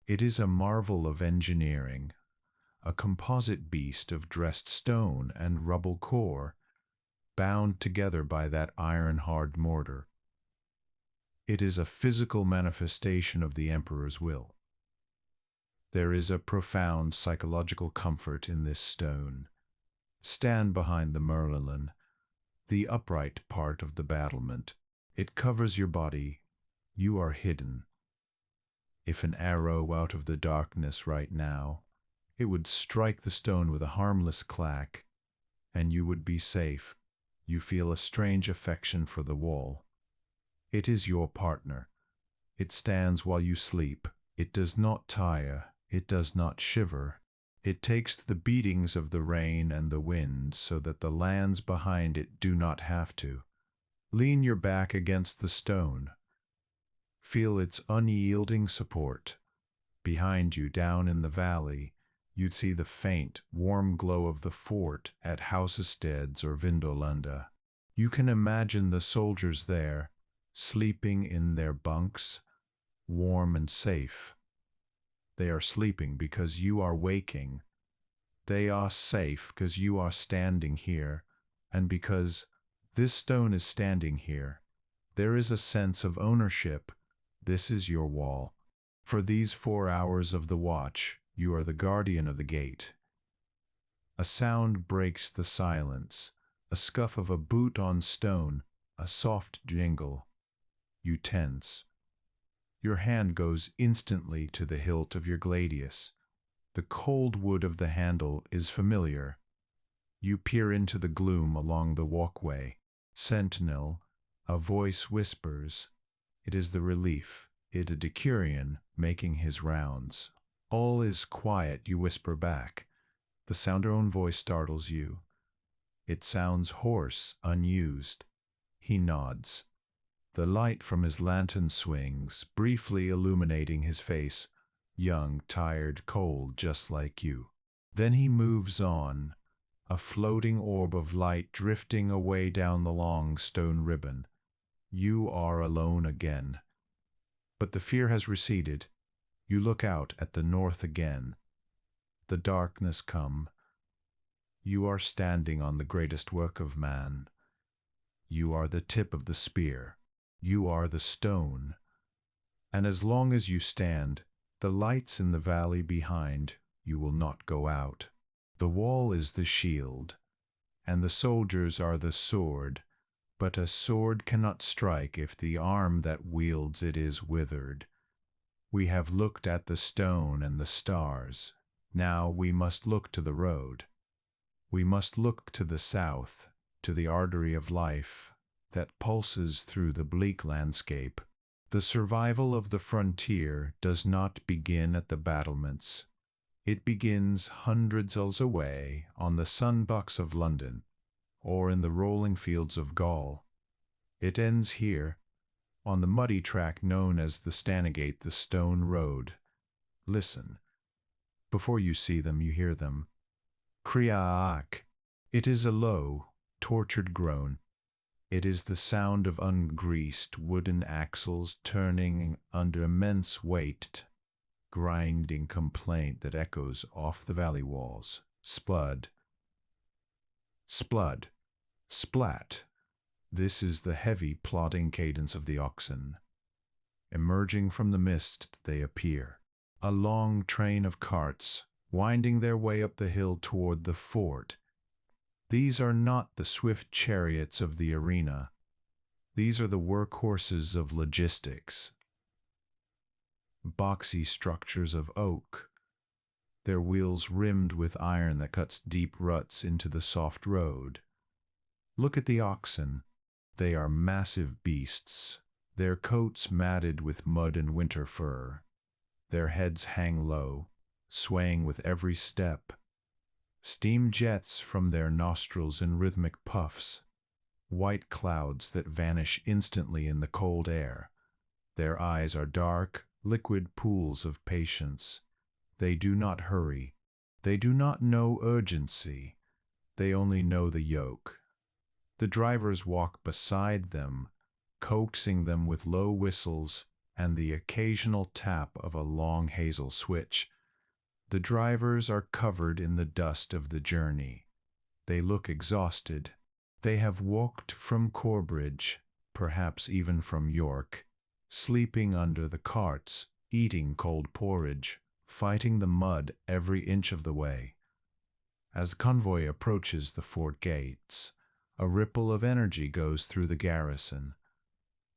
It is a marvel of engineering, a composite beast of dressed stone and rubble core, bound together by that iron-hard mortar. It is a physical manifestation of the Emperor's will. There is a profound psychological comfort in this stone. Stand behind the merlin, the upright part of the battlement. It covers your body. You are hidden. If an arrow out of the darkness right now, it would strike the stone with a harmless clack, and you would be safe. You feel a strange affection for the wall. It is your partner. It stands while you sleep. It does not tire. It does not shiver. It takes the beatings of the rain and the wind so that the lands behind it do not have to. Lean your back against the stone. Feel its unyielding support. Behind you, down in the valley, you'd see the faint, warm glow of the fort at Housesteads or Vindolanda. You can imagine the soldiers there, sleeping in their bunks, warm and safe. They are sleeping because you are waking. They are safe because you are standing here, and because this stone is standing here. There is a sense of ownership. This is your wall. For these 4 hours of the watch, you are the guardian of the gate. A sound breaks the silence, a scuff of a boot on stone, a soft jingle. You tense. Your hand goes instantly to the hilt of your gladius. The cold wood of the handle is familiar. You peer into the gloom along the walkway. Sentinel, a voice whispers. It is the relief. It is a decurion making his rounds. All is quiet, you whisper back. The sound of your own voice startles you. It sounds hoarse, unused. He nods. The light from his lantern swings, briefly illuminating his face, young, tired, cold, just like you. Then he moves on, a floating orb of light drifting away down the long stone ribbon. You are alone again. But the fear has receded. You look out at the north again. The darkness come. You are standing on the greatest work of man. You are the tip of the spear. You are the stone. And as long as you stand, the lights in the valley behind you will not go out. The wall is the shield, and the soldiers are the sword, but a sword cannot strike if the arm that wields it is withered. We have looked at the stone and the stars. Now we must look to the road. We must look to the south, to the artery of life that pulses through the bleak landscape. The survival of the frontier does not begin at the battlements. It begins hundreds of miles away on the sunbucks of London, or in the rolling fields of Gaul. It ends here, on the muddy track known as the Stanigate, the stone road. Listen. Before you see them, you hear them. Kriaak. It is a low, tortured groan. It is the sound of ungreased wooden axles turning under immense weight, grinding complaint that echoes off the valley walls. Splud. Splud. Splat. This is the heavy, plodding cadence of the oxen. Emerging from the mist, they appear. A long train of carts, winding their way up the hill toward the fort. These are not the swift chariots of the arena. These are the workhorses of logistics. Boxy structures of oak, their wheels rimmed with iron that cuts deep ruts into the soft road. Look at the oxen. They are massive beasts, their coats matted with mud and winter fur. Their heads hang low, swaying with every step. Steam jets from their nostrils in rhythmic puffs. white clouds that vanish instantly in the cold air. Their eyes are dark, liquid pools of patience. They do not hurry. They do not know urgency. They only know the yoke. The drivers walk beside them, coaxing them with low whistles and the occasional tap of a long hazel switch. The drivers are covered in the dust of the journey. They look exhausted. They have walked from Corbridge, perhaps even from York, sleeping under the carts, eating cold porridge, fighting the mud every inch of the way. As the convoy approaches the fort gates, a ripple of energy goes through the garrison.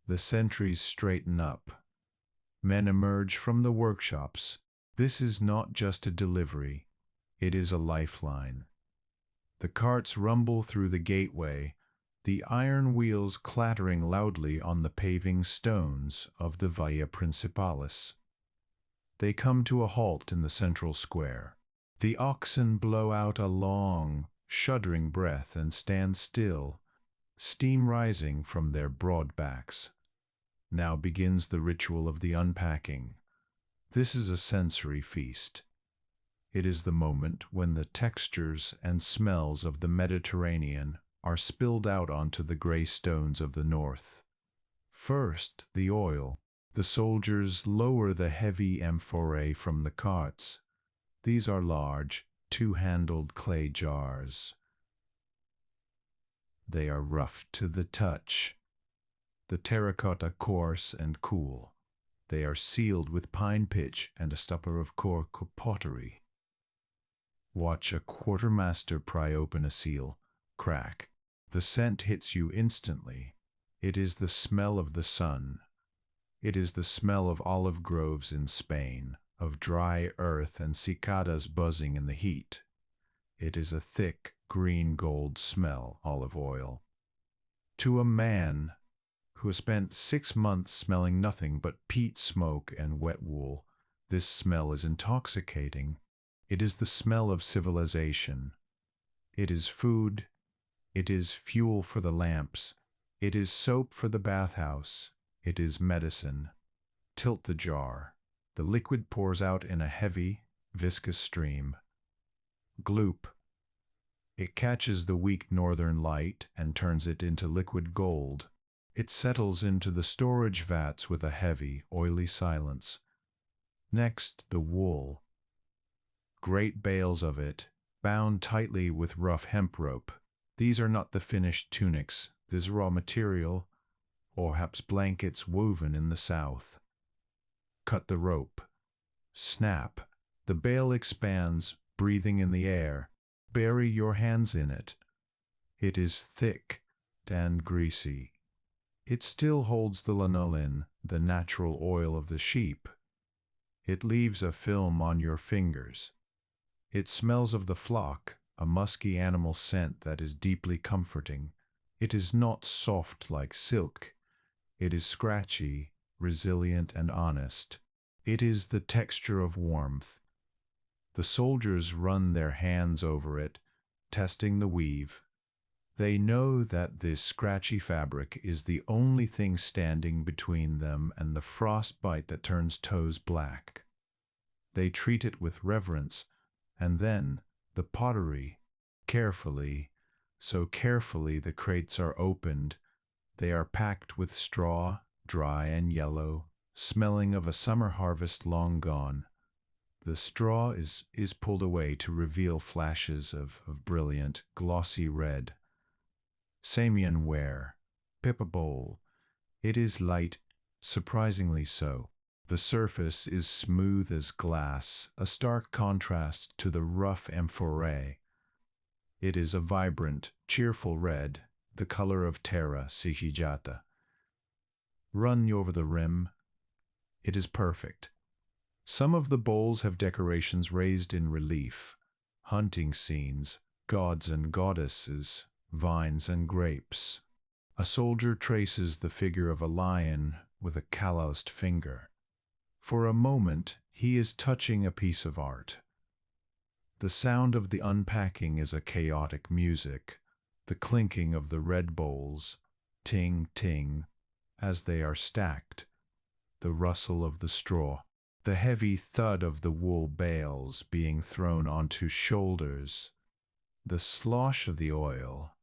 The sentries straighten up. Men emerge from the workshops. This is not just a delivery, it is a lifeline. The carts rumble through the gateway, the iron wheels clattering loudly on the paving stones of the Via Principalis. They come to a halt in the central square. The oxen blow out a long, shuddering breath and stand still, steam rising from their broad backs. Now begins the ritual of the unpacking. This is a sensory feast. It is the moment when the textures and smells of the Mediterranean are spilled out onto the grey stones of the north. First, the oil. The soldiers lower the heavy amphorae from the carts. These are large, two-handled clay jars. They are rough to the touch. The terracotta coarse and cool. They are sealed with pine pitch and a stopper of cork pottery. Watch a quartermaster pry open a seal. Crack. The scent hits you instantly. It is the smell of the sun. It is the smell of olive groves in Spain, of dry earth and cicadas buzzing in the heat. It is a thick, green-gold smell, olive oil. To a man who has spent 6 months smelling nothing but peat smoke and wet wool, this smell is intoxicating. It is the smell of civilization. It is food. It is fuel for the lamps. It is soap for the bathhouse. It is medicine. Tilt the jar. The liquid pours out in a heavy, viscous stream. Gloop. It catches the weak northern light and turns it into liquid gold. It settles into the storage vats with a heavy, oily silence. Next, the wool. Great bales of it, bound tightly with rough hemp rope. These are not the finished tunics. This raw material, or perhaps blankets woven in the south. Cut the rope. Snap. The bale expands, breathing in the air. Bury your hands in it. It is thick and greasy. It still holds the lanolin, the natural oil of the sheep. It leaves a film on your fingers. It smells of the flock, a musky animal scent that is deeply comforting. It is not soft like silk. It is scratchy, resilient, and honest. It is the texture of warmth. The soldiers run their hands over it, testing the weave. They know that this scratchy fabric is the only thing standing between them and the frostbite that turns toes black. They treat it with reverence, and then the pottery. Carefully, so carefully the crates are opened. They are packed with straw, dry and yellow, smelling of a summer harvest long gone. The straw is pulled away to reveal flashes of brilliant, glossy red. Samian ware, pippa bowl. It is light, surprisingly so. The surface is smooth as glass, a stark contrast to the rough amphorae. It is a vibrant, cheerful red, the color of terra sigillata. Run over the rim. It is perfect. Some of the bowls have decorations raised in relief, hunting scenes, gods and goddesses, vines and grapes. A soldier traces the figure of a lion with a calloused finger. For a moment, he is touching a piece of art. The sound of the unpacking is a chaotic music. The the clinking of the red bowls, ting, ting, as they are stacked, the rustle of the straw, the heavy thud of the wool bales being thrown onto shoulders, the slosh of the oil.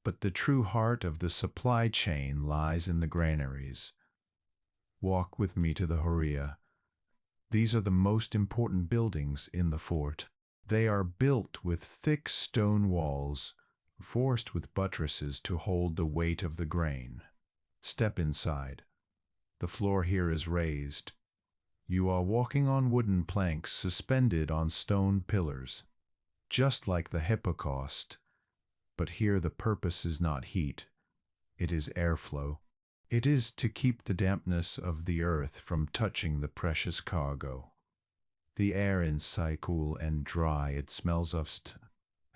But the true heart of the supply chain lies in the granaries. Walk with me to the Horia. These are the most important buildings in the fort. They are built with thick stone walls, forced with buttresses to hold the weight of the grain. Step inside. The floor here is raised. You are walking on wooden planks suspended on stone pillars, just like the hypocaust. But here the purpose is not heat, it is airflow. It is to keep the dampness of the earth from touching the precious cargo. The air inside cool and dry, it smells of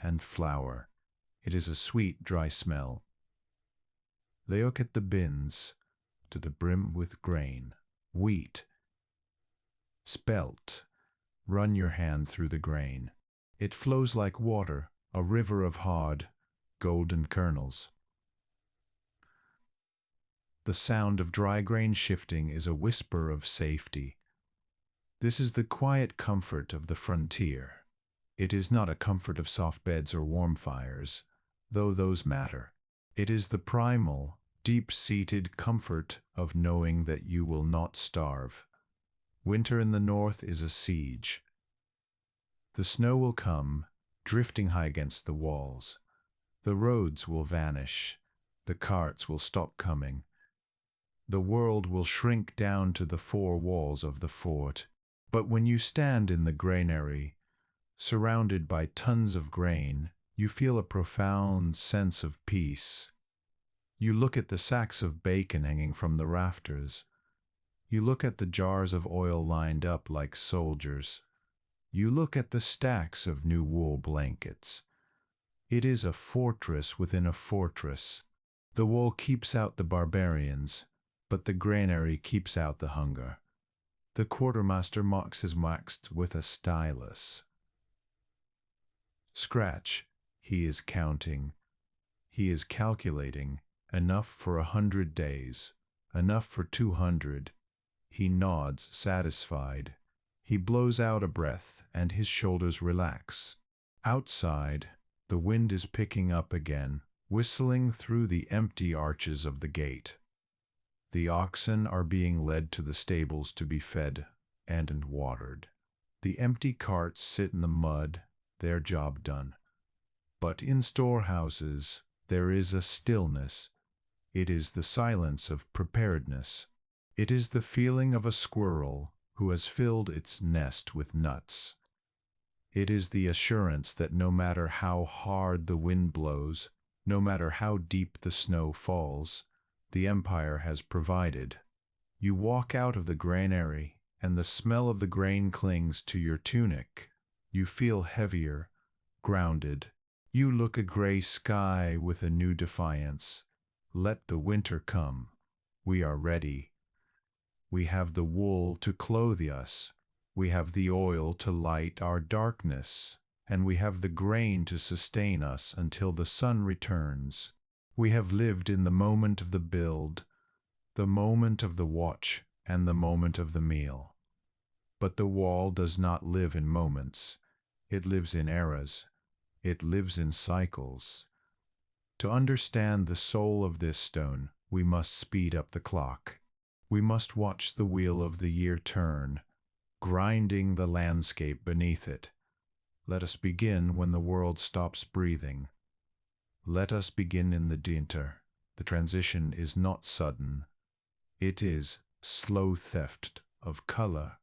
and flour. It is a sweet, dry smell. Look at the bins, to the brim with grain, wheat, spelt. Run your hand through the grain. It flows like water, a river of hard, golden kernels. The sound of dry grain shifting is a whisper of safety. This is the quiet comfort of the frontier. It is not a comfort of soft beds or warm fires, though those matter. It is the primal, deep-seated comfort of knowing that you will not starve. Winter in the north is a siege. The snow will come, drifting high against the walls. The roads will vanish. The carts will stop coming. The world will shrink down to the four walls of the fort. But when you stand in the granary, surrounded by tons of grain, you feel a profound sense of peace. You look at the sacks of bacon hanging from the rafters. You look at the jars of oil lined up like soldiers. You look at the stacks of new wool blankets. It is a fortress within a fortress. The wall keeps out the barbarians, but the granary keeps out the hunger. The quartermaster marks his waxed with a stylus. Scratch, he is counting. He is calculating. Enough for 100 days. Enough for 200. He nods, satisfied. He blows out a breath, and his shoulders relax. Outside, the wind is picking up again, whistling through the empty arches of the gate. The oxen are being led to the stables to be fed and watered. The empty carts sit in the mud, their job done. But in storehouses there is a stillness. It is the silence of preparedness. It is the feeling of a squirrel who has filled its nest with nuts. It is the assurance that no matter how hard the wind blows, no matter how deep the snow falls, the empire has provided. You walk out of the granary, and the smell of the grain clings to your tunic. You feel heavier, grounded. You look a gray sky with a new defiance. Let the winter come. We are ready. We have the wool to clothe us. We have the oil to light our darkness, and we have the grain to sustain us until the sun returns. We have lived in the moment of the build, the moment of the watch, and the moment of the meal. But the wall does not live in moments. It lives in eras. It lives in cycles. To understand the soul of this stone, we must speed up the clock. We must watch the wheel of the year turn, grinding the landscape beneath it. Let us begin when the world stops breathing. Let us begin in the dinter. The transition is not sudden. It is slow theft of color.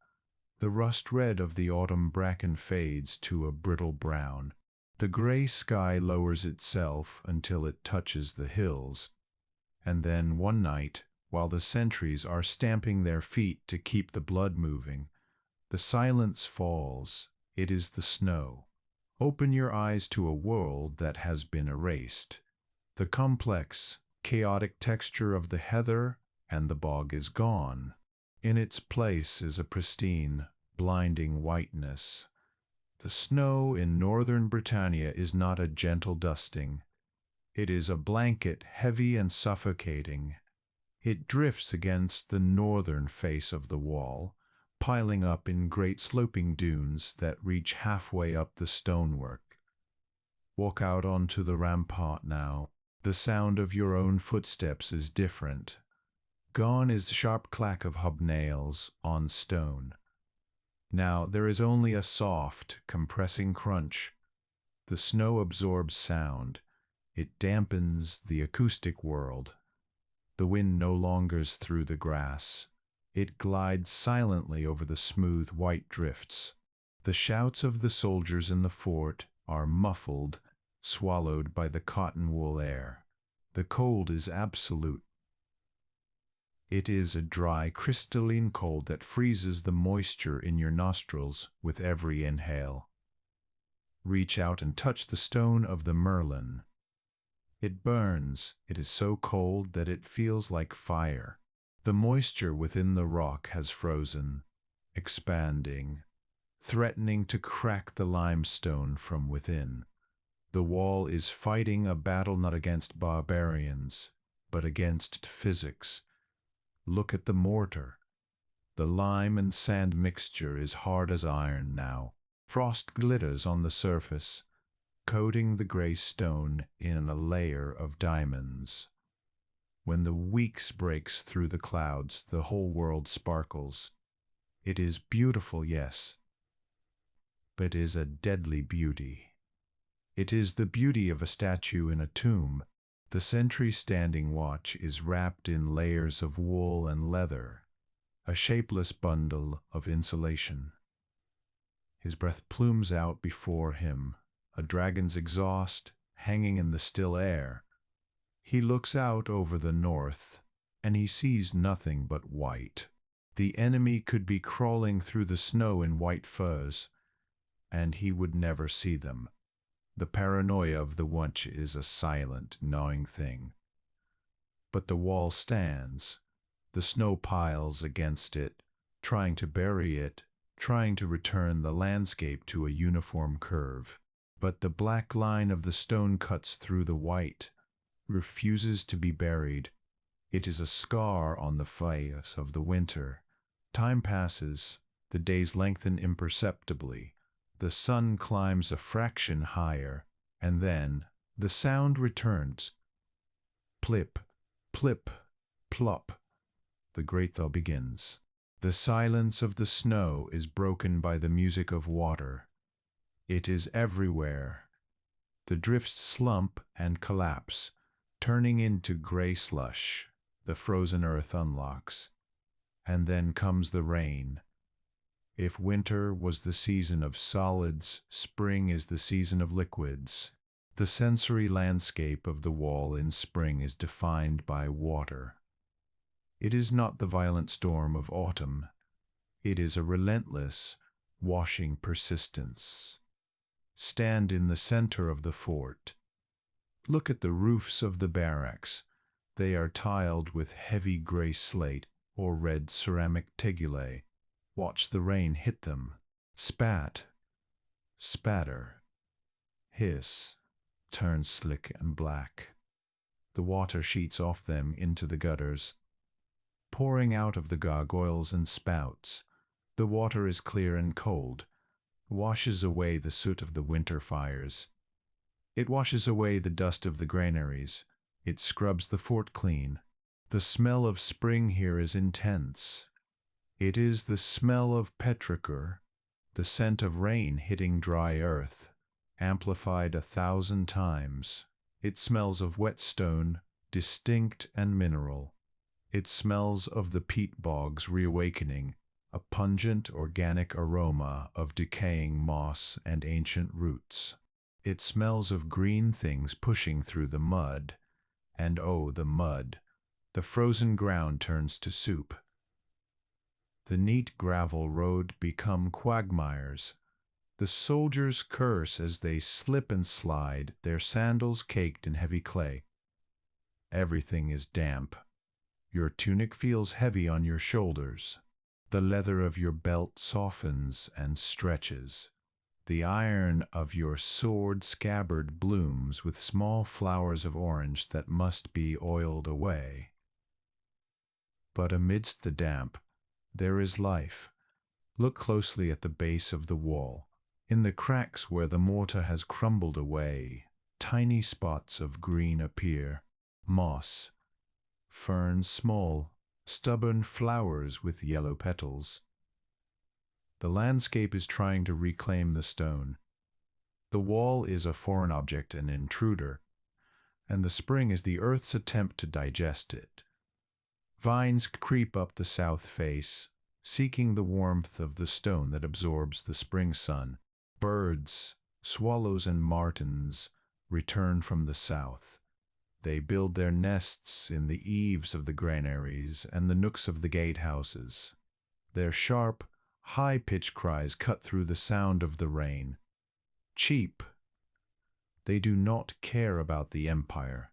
The rust red of the autumn bracken fades to a brittle brown. The gray sky lowers itself until it touches the hills. And then one night, while the sentries are stamping their feet to keep the blood moving, the silence falls. It is the snow. Open your eyes to a world that has been erased. The complex, chaotic texture of the heather and the bog is gone. In its place is a pristine, blinding whiteness. The snow in northern Britannia is not a gentle dusting. It is a blanket heavy and suffocating. It drifts against the northern face of the wall, piling up in great sloping dunes that reach halfway up the stonework. Walk out onto the rampart now. The sound of your own footsteps is different. Gone is the sharp clack of hobnails on stone. Now there is only a soft, compressing crunch. The snow absorbs sound. It dampens the acoustic world. The wind no longer's through the grass. It glides silently over the smooth white drifts. The shouts of the soldiers in the fort are muffled, swallowed by the cotton wool air. The cold is absolute. It is a dry, crystalline cold that freezes the moisture in your nostrils with every inhale. Reach out and touch the stone of the Merlin. It burns. It is so cold that it feels like fire. The moisture within the rock has frozen, expanding, threatening to crack the limestone from within. The wall is fighting a battle not against barbarians, but against physics. Look at the mortar. The lime and sand mixture is hard as iron now. Frost glitters on the surface, coating the grey stone in a layer of diamonds. When the weeks breaks through the clouds, the whole world sparkles. It is beautiful, yes, but it is a deadly beauty. It is the beauty of a statue in a tomb. The sentry standing watch is wrapped in layers of wool and leather, a shapeless bundle of insulation. His breath plumes out before him, a dragon's exhaust hanging in the still air. He looks out over the north, and he sees nothing but white. The enemy could be crawling through the snow in white furs, and he would never see them. The paranoia of the watch is a silent, gnawing thing. But the wall stands. The snow piles against it, trying to bury it, trying to return the landscape to a uniform curve. But the black line of the stone cuts through the white, refuses to be buried. It is a scar on the face of the winter. Time passes, the days lengthen imperceptibly. The sun climbs a fraction higher, and then the sound returns. Plip, plip, plop. The great thaw begins. The silence of the snow is broken by the music of water. It is everywhere. The drifts slump and collapse, turning into grey slush. The frozen earth unlocks. And then comes the rain. If winter was the season of solids, spring is the season of liquids. The sensory landscape of the wall in spring is defined by water. It is not the violent storm of autumn. It is a relentless, washing persistence. Stand in the center of the fort. Look at the roofs of the barracks. They are tiled with heavy gray slate or red ceramic tegulae. Watch the rain hit them. Spat, spatter, hiss, turn slick and black. The water sheets off them into the gutters, pouring out of the gargoyles and spouts. The water is clear and cold, washes away the soot of the winter fires. It washes away the dust of the granaries. It scrubs the fort clean. The smell of spring here is intense. It is the smell of petrichor, the scent of rain hitting dry earth, amplified 1,000 times. It smells of whetstone, distinct and mineral. It smells of the peat bogs reawakening, a pungent organic aroma of decaying moss and ancient roots. It smells of green things pushing through the mud. And oh, the mud! The frozen ground turns to soup. The neat gravel road become quagmires. The soldiers curse as they slip and slide, their sandals caked in heavy clay. Everything is damp. Your tunic feels heavy on your shoulders. The leather of your belt softens and stretches. The iron of your sword scabbard blooms with small flowers of orange that must be oiled away. But amidst the damp, there is life. Look closely at the base of the wall. In the cracks where the mortar has crumbled away, tiny spots of green appear. Moss, ferns, small, stubborn flowers with yellow petals. The landscape is trying to reclaim the stone. The wall is a foreign object, an intruder, and the spring is the earth's attempt to digest it. Vines creep up the south face, seeking the warmth of the stone that absorbs the spring sun. Birds, swallows and martins, return from the south. They build their nests in the eaves of the granaries and the nooks of the gatehouses. Their sharp, high-pitched cries cut through the sound of the rain. Cheap. They do not care about the empire.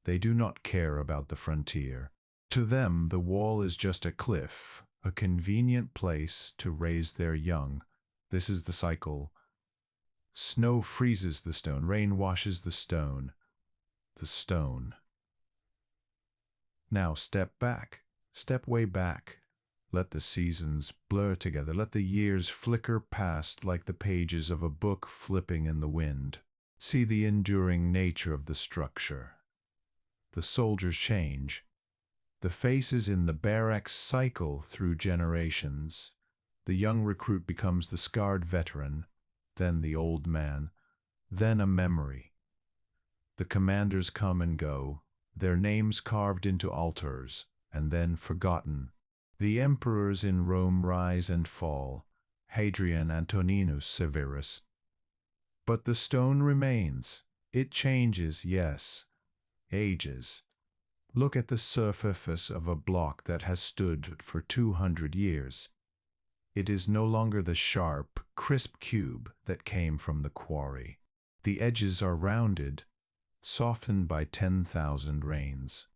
They do not care about the frontier. To them, the wall is just a cliff, a convenient place to raise their young. This is the cycle. Snow freezes the stone, rain washes the stone. The stone. Now step back, step way back. Let the seasons blur together, let the years flicker past like the pages of a book flipping in the wind. See the enduring nature of the structure. The soldiers change. The faces in the barracks cycle through generations. The young recruit becomes the scarred veteran, then the old man, then a memory. The commanders come and go, their names carved into altars, and then forgotten. The emperors in Rome rise and fall, Hadrian, Antoninus, Severus. But the stone remains. It changes, yes, ages. Look at the surface of a block that has stood for 200 years. It is no longer the sharp, crisp cube that came from the quarry. The edges are rounded, softened by 10,000 rains.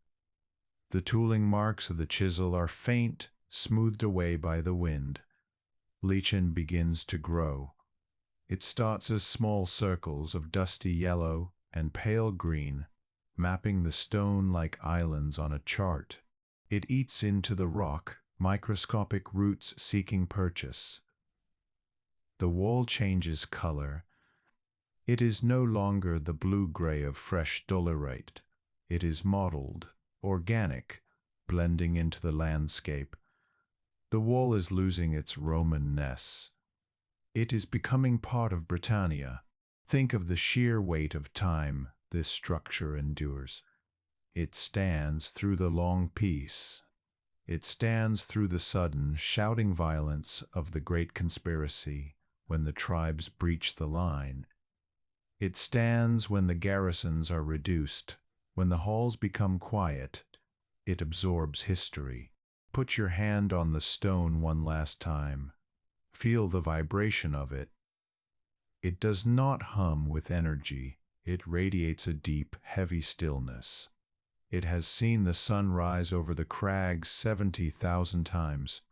The tooling marks of the chisel are faint, smoothed away by the wind. Lichen begins to grow. It starts as small circles of dusty yellow and pale green, mapping the stone like islands on a chart. It eats into the rock, microscopic roots seeking purchase. The wall changes color. It is no longer the blue-gray of fresh dolerite. It is mottled, organic, blending into the landscape. The wall is losing its Roman-ness. It is becoming part of Britannia. Think of the sheer weight of time this structure endures. It stands through the long peace. It stands through the sudden, shouting violence of the great conspiracy when the tribes breach the line. It stands when the garrisons are reduced, when the halls become quiet. It absorbs history. Put your hand on the stone one last time. Feel the vibration of it. It does not hum with energy. It radiates a deep, heavy stillness. It has seen the sun rise over the crags 70,000 times.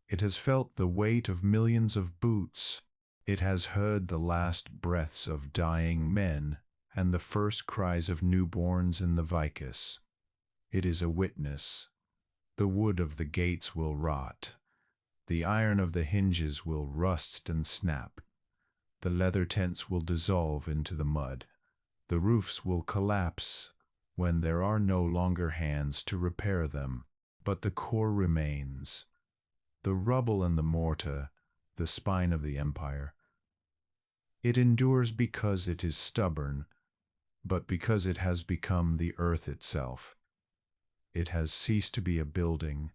It has felt the weight of millions of boots. It has heard the last breaths of dying men and the first cries of newborns in the vicus. It is a witness. The wood of the gates will rot. The iron of the hinges will rust and snap. The leather tents will dissolve into the mud. The roofs will collapse when there are no longer hands to repair them. But the core remains. The rubble and the mortar, the spine of the empire. It endures because it is stubborn, but because it has become the earth itself. It has ceased to be a building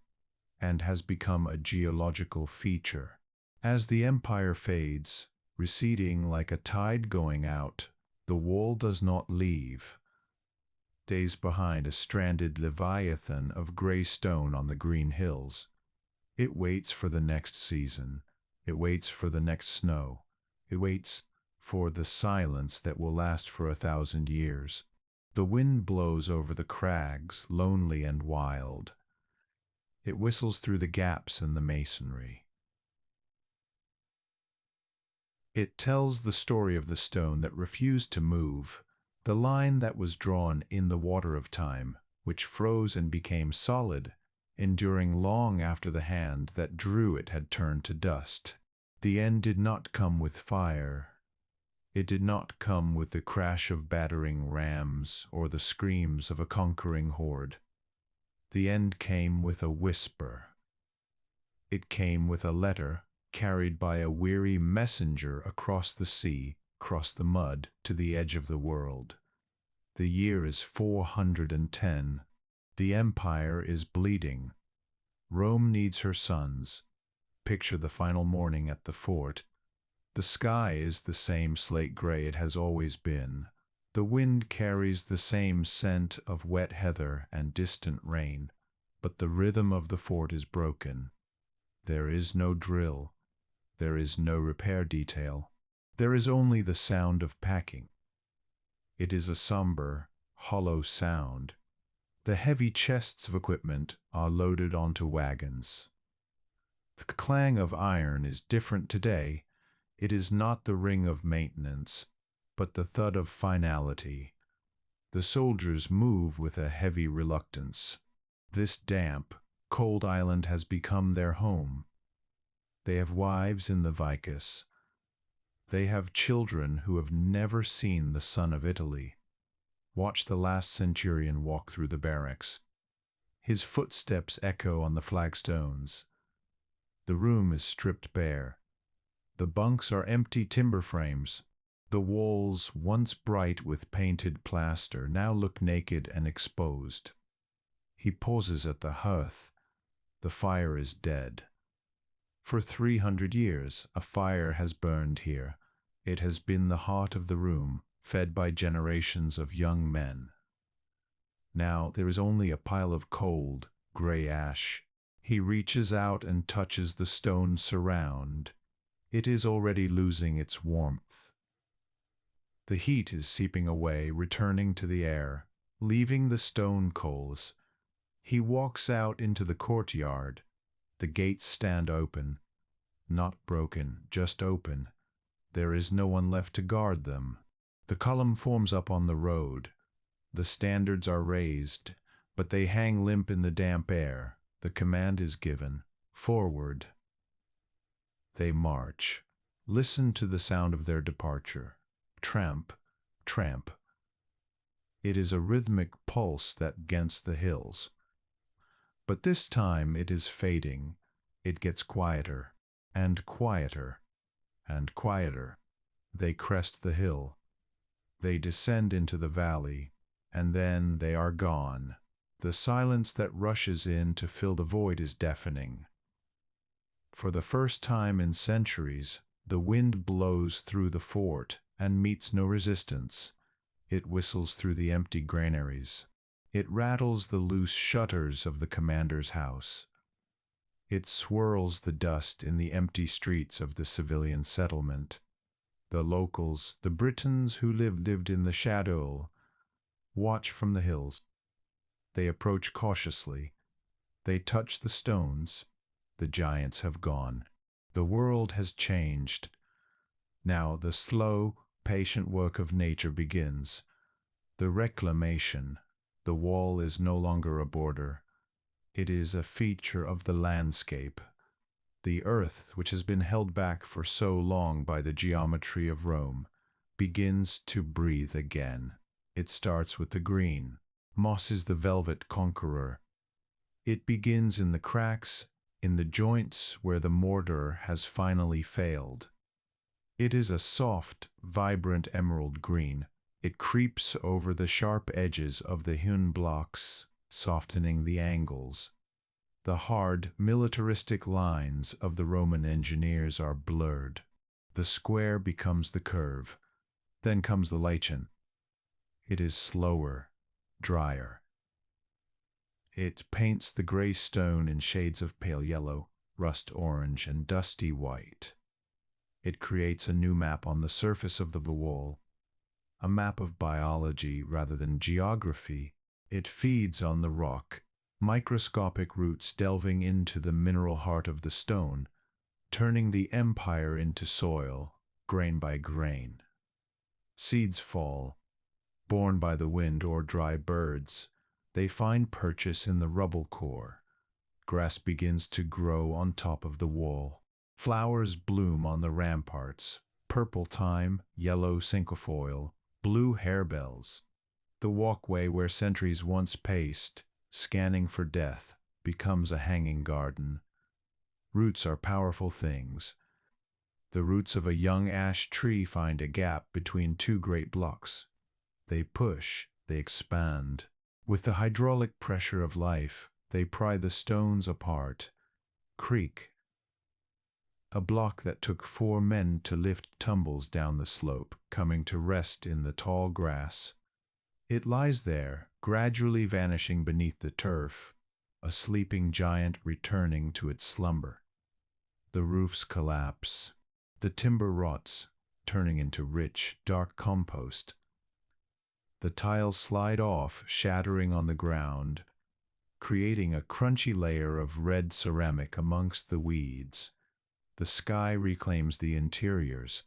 and has become a geological feature. As the empire fades, receding like a tide going out, the wall does not leave. Stays behind a stranded leviathan of grey stone on the green hills. It waits for the next season. It waits for the next snow. It waits for the silence that will last for 1,000 years. The wind blows over the crags, lonely and wild. It whistles through the gaps in the masonry. It tells the story of the stone that refused to move, the line that was drawn in the water of time, which froze and became solid, enduring long after the hand that drew it had turned to dust. The end did not come with fire. It did not come with the crash of battering rams or the screams of a conquering horde. The end came with a whisper. It came with a letter carried by a weary messenger across the sea, across the mud, to the edge of the world. The year is 410. The empire is bleeding. Rome needs her sons. Picture the final morning at the fort. The sky is the same slate gray it has always been. The wind carries the same scent of wet heather and distant rain, but the rhythm of the fort is broken. There is no drill. There is no repair detail. There is only the sound of packing. It is a somber, hollow sound. The heavy chests of equipment are loaded onto wagons. The clang of iron is different today. It is not the ring of maintenance, but the thud of finality. The soldiers move with a heavy reluctance. This damp, cold island has become their home. They have wives in the vicus. They have children who have never seen the sun of Italy. Watch the last centurion walk through the barracks. His footsteps echo on the flagstones. The room is stripped bare. The bunks are empty timber frames. The walls, once bright with painted plaster, now look naked and exposed. He pauses at the hearth. The fire is dead. For 300 years a fire has burned here. It has been the heart of the room, fed by generations of young men. Now there is only a pile of cold, gray ash. He reaches out and touches the stone surround. It is already losing its warmth. The heat is seeping away, returning to the air, leaving the stone coals. He walks out into the courtyard. The gates stand open. Not broken, just open. There is no one left to guard them. The column forms up on the road. The standards are raised, but they hang limp in the damp air. The command is given. Forward. They march. Listen to the sound of their departure. Tramp, tramp. It is a rhythmic pulse that against the hills. But this time it is fading. It gets quieter, and quieter, and quieter. They crest the hill. They descend into the valley, and then they are gone. The silence that rushes in to fill the void is deafening. For the first time in centuries, the wind blows through the fort and meets no resistance. It whistles through the empty granaries. It rattles the loose shutters of the commander's house. It swirls the dust in the empty streets of the civilian settlement. The locals, the Britons who lived in the shadow, watch from the hills. They approach cautiously. They touch the stones. The giants have gone. The world has changed. Now the slow, patient work of nature begins. The reclamation. The wall is no longer a border. It is a feature of the landscape. The earth, which has been held back for so long by the geometry of Rome, begins to breathe again. It starts with the green. Moss is the velvet conqueror. It begins in the cracks, in the joints where the mortar has finally failed. It is a soft, vibrant emerald green. It creeps over the sharp edges of the hewn blocks, softening the angles. The hard, militaristic lines of the Roman engineers are blurred. The square becomes the curve. Then comes the lichen. It is slower, drier. It paints the gray stone in shades of pale yellow, rust orange, and dusty white. It creates a new map on the surface of the wall, a map of biology rather than geography. It feeds on the rock, microscopic roots delving into the mineral heart of the stone, turning the empire into soil. grain by grain. Seeds fall, borne by the wind or dry birds. They find purchase in the rubble core. Grass begins to grow on top of the wall. Flowers bloom on the ramparts. Purple thyme, yellow cinquefoil, blue harebells. The walkway where sentries once paced, scanning for death, becomes a hanging garden. Roots are powerful things. The roots of a young ash tree find a gap between two great blocks. They push, they expand. With the hydraulic pressure of life, they pry the stones apart. Creak. A block that took 4 men to lift tumbles down the slope, coming to rest in the tall grass. It lies there, gradually vanishing beneath the turf, a sleeping giant returning to its slumber. The roofs collapse. The timber rots, turning into rich, dark compost. The tiles slide off, shattering on the ground, creating a crunchy layer of red ceramic amongst the weeds. The sky reclaims the interiors.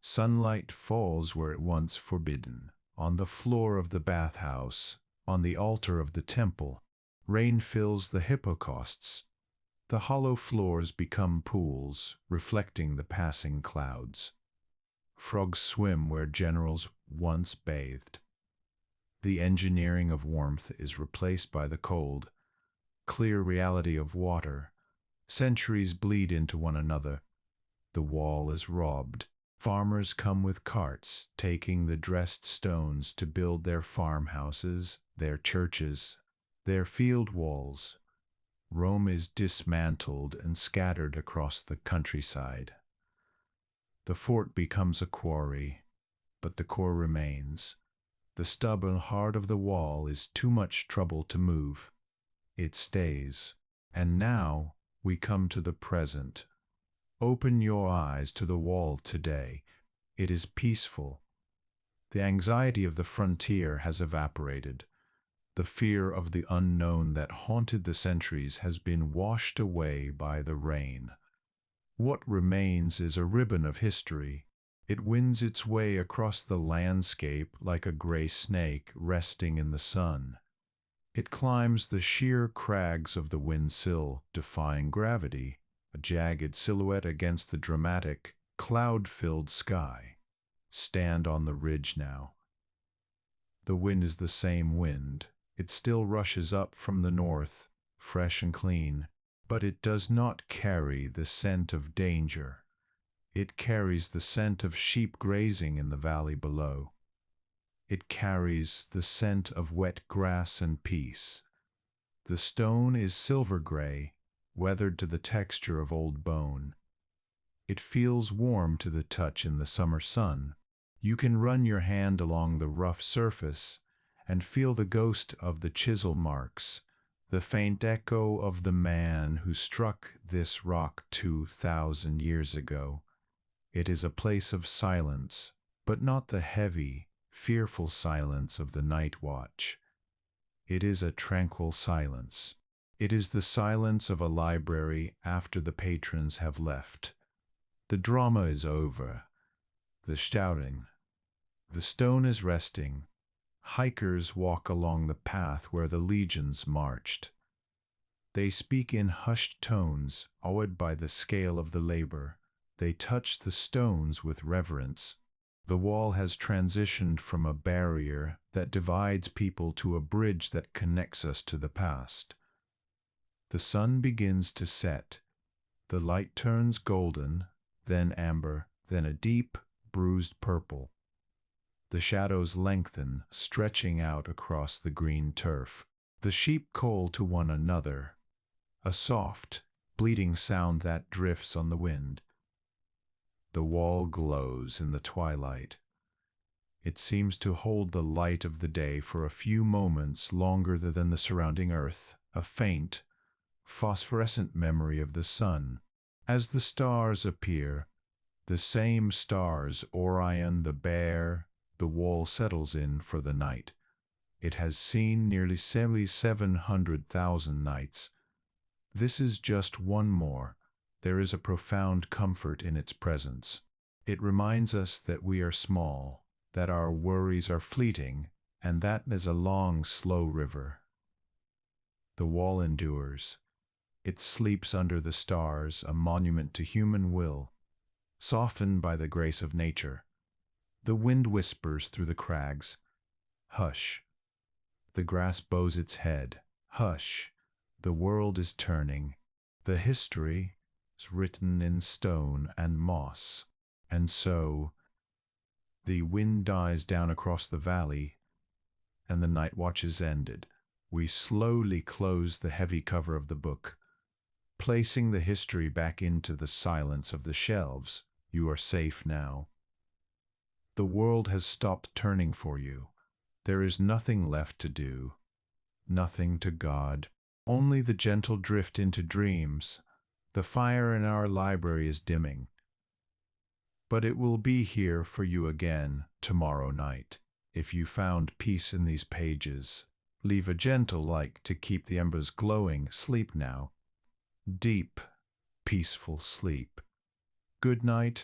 Sunlight falls where it once forbidden, on the floor of the bathhouse, on the altar of the temple. Rain fills the hypocausts. The hollow floors become pools, reflecting the passing clouds. Frogs swim where generals once bathed. The engineering of warmth is replaced by the cold, clear reality of water. Centuries bleed into one another. The wall is robbed. Farmers come with carts, taking the dressed stones to build their farmhouses, their churches, their field walls. Rome is dismantled and scattered across the countryside. The fort becomes a quarry, but the core remains. The stubborn heart of the wall is too much trouble to move. It stays. And now we come to the present. Open your eyes to the wall today. It is peaceful. The anxiety of the frontier has evaporated. The fear of the unknown that haunted the centuries has been washed away by the rain. What remains is a ribbon of history. It winds its way across the landscape like a gray snake resting in the sun. It climbs the sheer crags of the windsill, defying gravity, a jagged silhouette against the dramatic, cloud-filled sky. Stand on the ridge now. The wind is the same wind. It still rushes up from the north, fresh and clean, but it does not carry the scent of danger. It carries the scent of sheep grazing in the valley below. It carries the scent of wet grass and peace. The stone is silver gray, weathered to the texture of old bone. It feels warm to the touch in the summer sun. You can run your hand along the rough surface and feel the ghost of the chisel marks, the faint echo of the man who struck this rock 2,000 years ago. It is a place of silence, but not the heavy, fearful silence of the night watch. It is a tranquil silence. It is the silence of a library after the patrons have left. The drama is over. The shouting. The stone is resting. Hikers walk along the path where the legions marched. They speak in hushed tones, awed by the scale of the labor. They touch the stones with reverence. The wall has transitioned from a barrier that divides people to a bridge that connects us to the past. The sun begins to set. The light turns golden, then amber, then a deep, bruised purple. The shadows lengthen, stretching out across the green turf. The sheep call to one another, a soft, bleating sound that drifts on the wind. The wall glows in the twilight. It seems to hold the light of the day for a few moments longer than the surrounding earth, a faint, phosphorescent memory of the sun. As the stars appear, the same stars, Orion, the Bear, the wall settles in for the night. It has seen nearly 700,000 nights. This is just one more. There is a profound comfort in its presence. It reminds us that we are small, that our worries are fleeting, and that is a long, slow river. The wall endures. It sleeps under the stars, a monument to human will, softened by the grace of nature. The wind whispers through the crags. Hush. The grass bows its head. Hush. The world is turning. The history is written in stone and moss. And so, the wind dies down across the valley, and the night watch is ended. We slowly close the heavy cover of the book, placing the history back into the silence of the shelves. You are safe now. The world has stopped turning for you. There is nothing left to do, nothing to guard, only the gentle drift into dreams. The fire in our library is dimming, but it will be here for you again tomorrow night. If you found peace in these pages, leave a gentle like to keep the embers glowing. Sleep now. Deep, peaceful sleep. Good night,